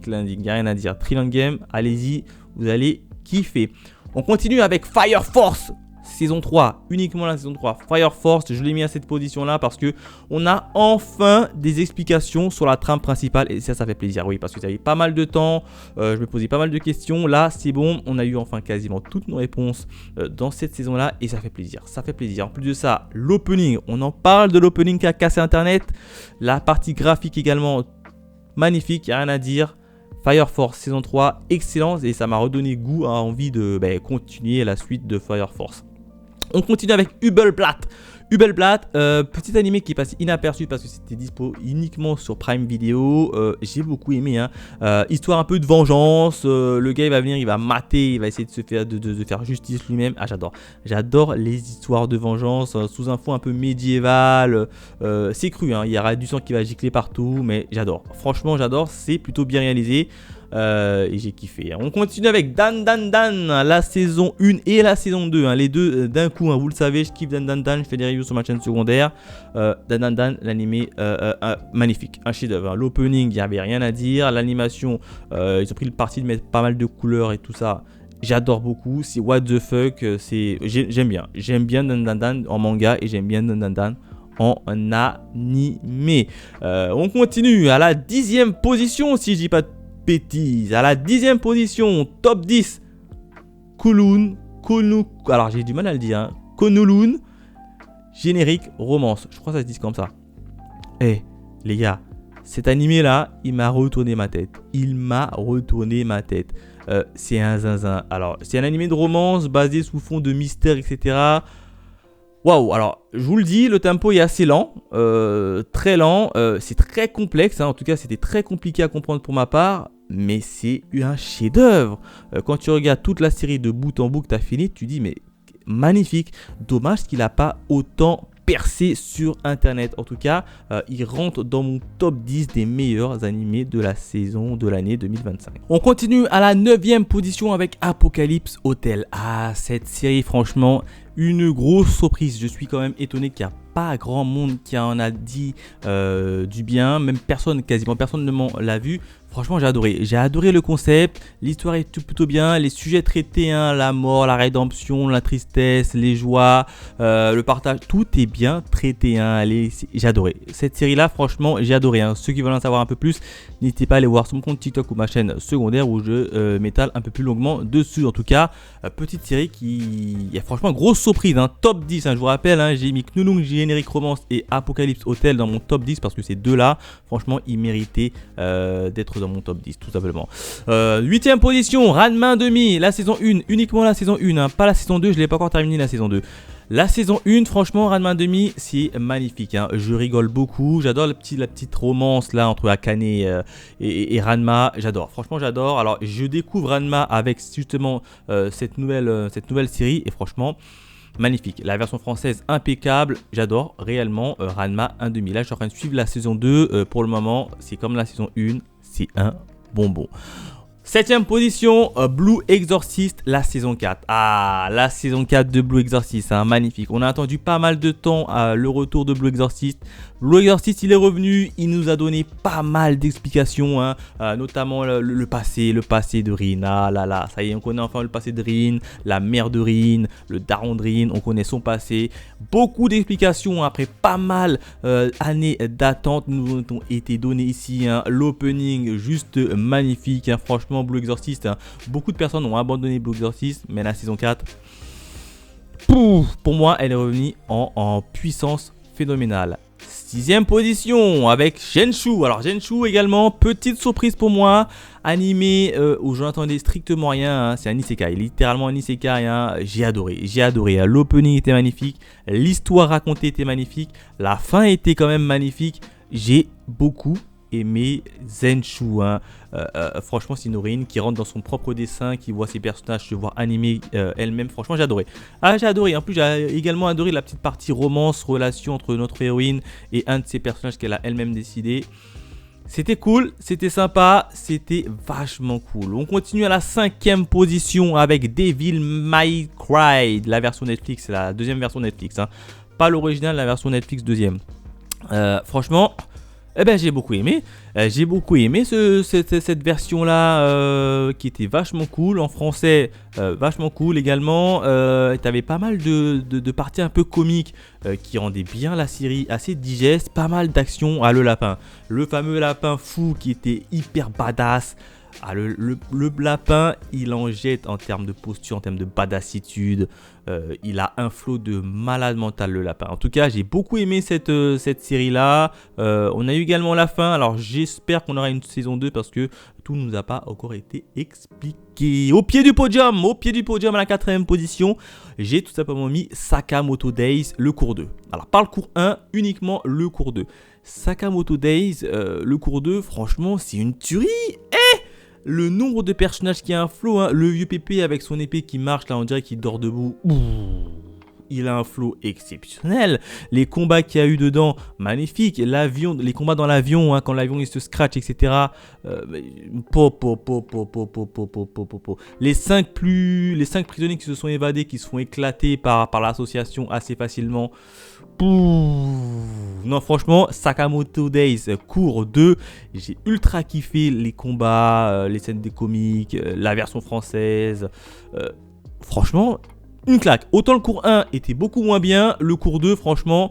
l'ending, il n'y a rien à dire. Trillion Game, allez-y, vous allez kiffer. On continue avec Fire Force. Saison 3, uniquement la saison 3, Fire Force, je l'ai mis à cette position là parce que on a enfin des explications sur la trame principale et ça fait plaisir, oui, parce que ça avait pas mal de temps, je me posais pas mal de questions, là c'est bon, on a eu enfin quasiment toutes nos réponses dans cette saison là et ça fait plaisir, En plus de ça, l'opening, on en parle de l'opening qui a cassé internet, la partie graphique également magnifique, il n'y a rien à dire. Fire Force saison 3, excellence et ça m'a redonné goût à envie de continuer la suite de Fire Force. On continue avec Hubelblatt. Petit animé qui est passé inaperçu parce que c'était dispo uniquement sur Prime Video. J'ai beaucoup aimé. Histoire un peu de vengeance. Le gars il va venir, il va mater, il va essayer de faire justice lui-même. J'adore les histoires de vengeance sous un fond un peu médiéval. C'est cru, il y aura du sang qui va gicler partout, mais j'adore. Franchement, j'adore. C'est plutôt bien réalisé. Et j'ai kiffé. On continue avec Dan, la saison 1 et la saison 2, les deux d'un coup, vous le savez, je kiffe Dan, je fais des reviews sur ma chaîne secondaire. Dan, l'animé magnifique, un chef d'œuvre. L'opening, il n'y avait rien à dire. L'animation, ils ont pris le parti de mettre pas mal de couleurs et tout ça. J'adore beaucoup, c'est what the fuck, j'aime bien. J'aime bien Dan Dan Dan en manga et j'aime bien Dan Dan Dan en animé. On continue à la 10e position, si je dis pas de bêtises. À la 10e position, top 10. Alors j'ai du mal à le dire. Kunlun, générique romance. Je crois que ça se dit comme ça. Eh, les gars, cet animé là, il m'a retourné ma tête. C'est un zinzin. Alors, c'est un animé de romance basé sous fond de mystère, etc. Waouh, alors je vous le dis, le tempo est assez lent, très lent, c'est très complexe, hein, en tout cas c'était très compliqué à comprendre pour ma part, mais c'est un chef-d'œuvre. Quand tu regardes toute la série de bout en bout que tu as fini, tu dis mais magnifique, dommage qu'il n'a pas autant percé sur internet. En tout cas, il rentre dans mon top 10 des meilleurs animés de la saison de l'année 2025. On continue à la 9e position avec Apocalypse Hotel. Ah, cette série franchement, une grosse surprise. Je suis quand même étonné qu'il n'y a pas grand monde qui en a dit du bien. Même quasiment personne ne m'en l'a vu. Franchement, j'ai adoré. J'ai adoré le concept. L'histoire est plutôt bien. Les sujets traités, hein, la mort, la rédemption, la tristesse, les joies, le partage, tout est bien traité. Hein. J'ai adoré. Cette série-là, franchement, j'ai adoré. Hein. Ceux qui veulent en savoir un peu plus, n'hésitez pas à aller voir sur mon compte TikTok ou ma chaîne secondaire où je m'étale un peu plus longuement dessus. En tout cas, petite série qui est franchement grosse surprise. Hein. Top 10, hein, je vous rappelle, hein, j'ai mis Kunlun, générique romance et Apocalypse Hotel dans mon top 10 parce que ces deux-là, franchement, ils méritaient d'être dans mon top 10 tout simplement. 8e position, Ranma demi, la saison 1, uniquement la saison 1, hein, pas la saison 2, je ne l'ai pas encore terminé la saison 2. La saison 1, franchement, Ranma demi, c'est magnifique. Hein. Je rigole beaucoup. J'adore la petite romance là entre Akane et Ranma. J'adore. Franchement, j'adore. Alors, je découvre Ranma avec justement cette nouvelle série. Et franchement, magnifique. La version française, impeccable. J'adore réellement Ranma 1/2. Là, je suis en train de suivre la saison 2. Pour le moment, c'est comme la saison 1. C'est un bonbon. 7e position, Blue Exorcist, la saison 4. Ah, la saison 4 de Blue Exorcist, hein, magnifique. On a attendu pas mal de temps le retour de Blue Exorcist. Blue Exorcist, il est revenu, il nous a donné pas mal d'explications, hein, notamment le passé de Rin. Ah là là, ça y est, on connaît enfin le passé de Rin, la mère de Rin, le daron de Rin, on connaît son passé. Beaucoup d'explications après pas mal années d'attente nous ont été données ici. Hein. L'opening, juste magnifique, hein, franchement, Blue Exorcist. Hein. Beaucoup de personnes ont abandonné Blue Exorcist, mais la saison 4, pour moi, elle est revenue en puissance phénoménale. 6e position avec Genshu. Alors Genshu également, petite surprise pour moi, animé où je n'entendais strictement rien, hein. C'est un isekai, littéralement un isekai, hein. J'ai adoré, hein. L'opening était magnifique, l'histoire racontée était magnifique, la fin était quand même magnifique, j'ai beaucoup aimé Genshu, hein. Franchement, c'est une héroïne qui rentre dans son propre dessin, qui voit ses personnages se voir animés elle-même. Franchement, j'ai adoré. Ah, j'ai adoré. En plus, j'ai également adoré la petite partie romance, relation entre notre héroïne et un de ses personnages qu'elle a elle-même décidé. C'était cool, c'était sympa, c'était vachement cool. On continue à la 5e position avec Devil May Cry, la version Netflix, c'est la deuxième version Netflix, hein. Pas l'original, la version Netflix deuxième. Franchement, eh ben, j'ai beaucoup aimé. Cette version-là qui était vachement cool. En français, vachement cool également. T'avais pas mal de parties un peu comiques qui rendaient bien la série assez digeste. Pas mal d'action. Ah, le lapin. Le fameux lapin fou qui était hyper badass. Ah, le lapin, il en jette en termes de posture, en termes de badassitude. Il a un flow de malade mental, le lapin. En tout cas, j'ai beaucoup aimé cette série-là. On a eu également la fin. Alors, j'espère qu'on aura une saison 2 parce que tout ne nous a pas encore été expliqué. Au pied du podium à la 4e position, j'ai tout simplement mis Sakamoto Days, le cours 2. Alors, par le cours 1, uniquement le cours 2. Sakamoto Days, le cours 2, franchement, c'est une tuerie. Le nombre de personnages qui a un flow, hein, le vieux pépé avec son épée qui marche, là on dirait qu'il dort debout. il a un flow exceptionnel. Les combats qu'il y a eu dedans, magnifique. L'avion, les combats dans l'avion, hein, quand l'avion il se scratch, etc. Les 5 prisonniers qui se sont évadés, qui se font éclater par l'association assez facilement. Non, franchement, Sakamoto Days cours 2, j'ai ultra kiffé les combats, les scènes des comiques, la version française. Franchement, une claque. Autant le cours 1 était beaucoup moins bien, le cours 2, franchement,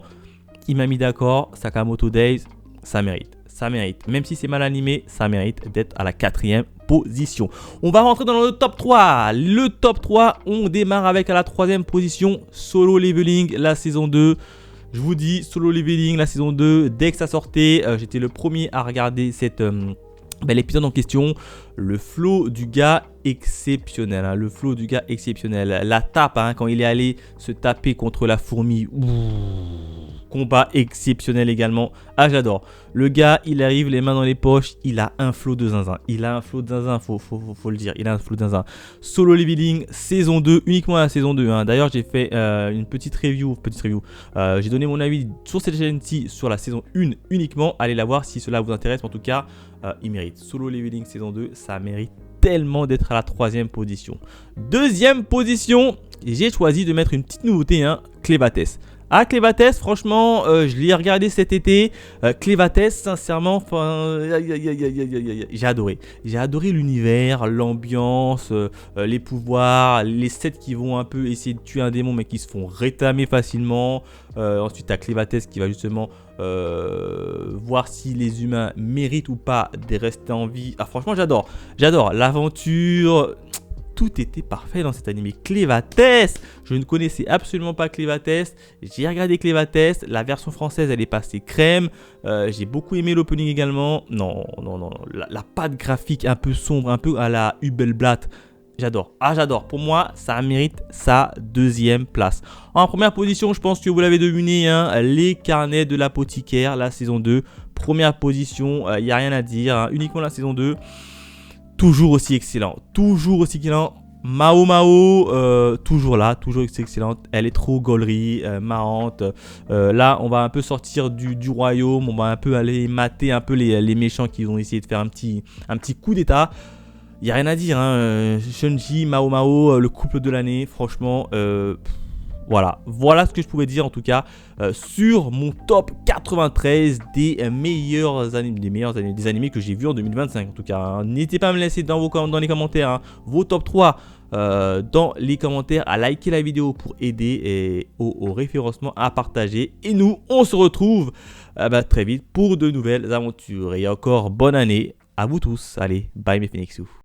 il m'a mis d'accord. Sakamoto Days, ça mérite. Ça mérite. Même si c'est mal animé, ça mérite d'être à la 4e position. On va rentrer dans le top 3. Le top 3, on démarre avec à la 3e position Solo Leveling, la saison 2. Je vous dis, Solo Leveling, la saison 2, dès que ça sortait, j'étais le premier à regarder l'épisode en question. Le flow du gars exceptionnel, hein, le flow du gars exceptionnel. La tape, hein, quand il est allé se taper contre la fourmi. Combat exceptionnel également. Ah, j'adore. Le gars, il arrive les mains dans les poches. Il a un flow de zinzin. Il a un flow de zinzin, faut le dire. Il a un flow de zinzin. Solo Leveling, saison 2, uniquement la saison 2. Hein. D'ailleurs, j'ai fait une petite review. J'ai donné mon avis sur cette chaîne-ci, sur la saison 1 uniquement. Allez la voir si cela vous intéresse. En tout cas, il mérite. Solo Leveling, saison 2, ça mérite tellement d'être à la 3e position. 2e position, j'ai choisi de mettre une petite nouveauté, hein, Clévates. Ah, Clévates, franchement, je l'ai regardé cet été. Clévates, sincèrement, j'ai adoré. J'ai adoré l'univers, l'ambiance, les pouvoirs, les sets qui vont un peu essayer de tuer un démon mais qui se font rétamer facilement. Ensuite, tu as Clévates qui va justement voir si les humains méritent ou pas de rester en vie. Ah, franchement, j'adore. J'adore l'aventure. Tout était parfait dans cet animé. Clévates, je ne connaissais absolument pas Clévates. J'ai regardé Clévates. La version française, elle est passée crème. J'ai beaucoup aimé l'opening également. Non. La patte graphique un peu sombre, un peu à la Hubelblatt. J'adore. Ah, j'adore. Pour moi, ça mérite sa 2e place. En première position, je pense que vous l'avez deviné, hein, les carnets de l'apothicaire, la saison 2. Première position, il n'y a rien à dire. Hein, uniquement la saison 2. Toujours aussi excellent. Mao, toujours là, toujours excellente. Elle est trop gaulerie, marrante. Là, on va un peu sortir du royaume. On va un peu aller mater un peu les méchants qui vont essayer de faire un petit coup d'état. Il n'y a rien à dire. Hein. Shunji, Mao, le couple de l'année. Franchement, voilà ce que je pouvais dire en tout cas sur mon top 93 des animés que j'ai vus en 2025 en tout cas. Hein. N'hésitez pas à me laisser dans les commentaires, hein, vos top 3 dans les commentaires, à liker la vidéo pour aider au référencement, à partager. Et nous, on se retrouve très vite pour de nouvelles aventures. Et encore bonne année à vous tous. Allez, bye mes Phoenixous.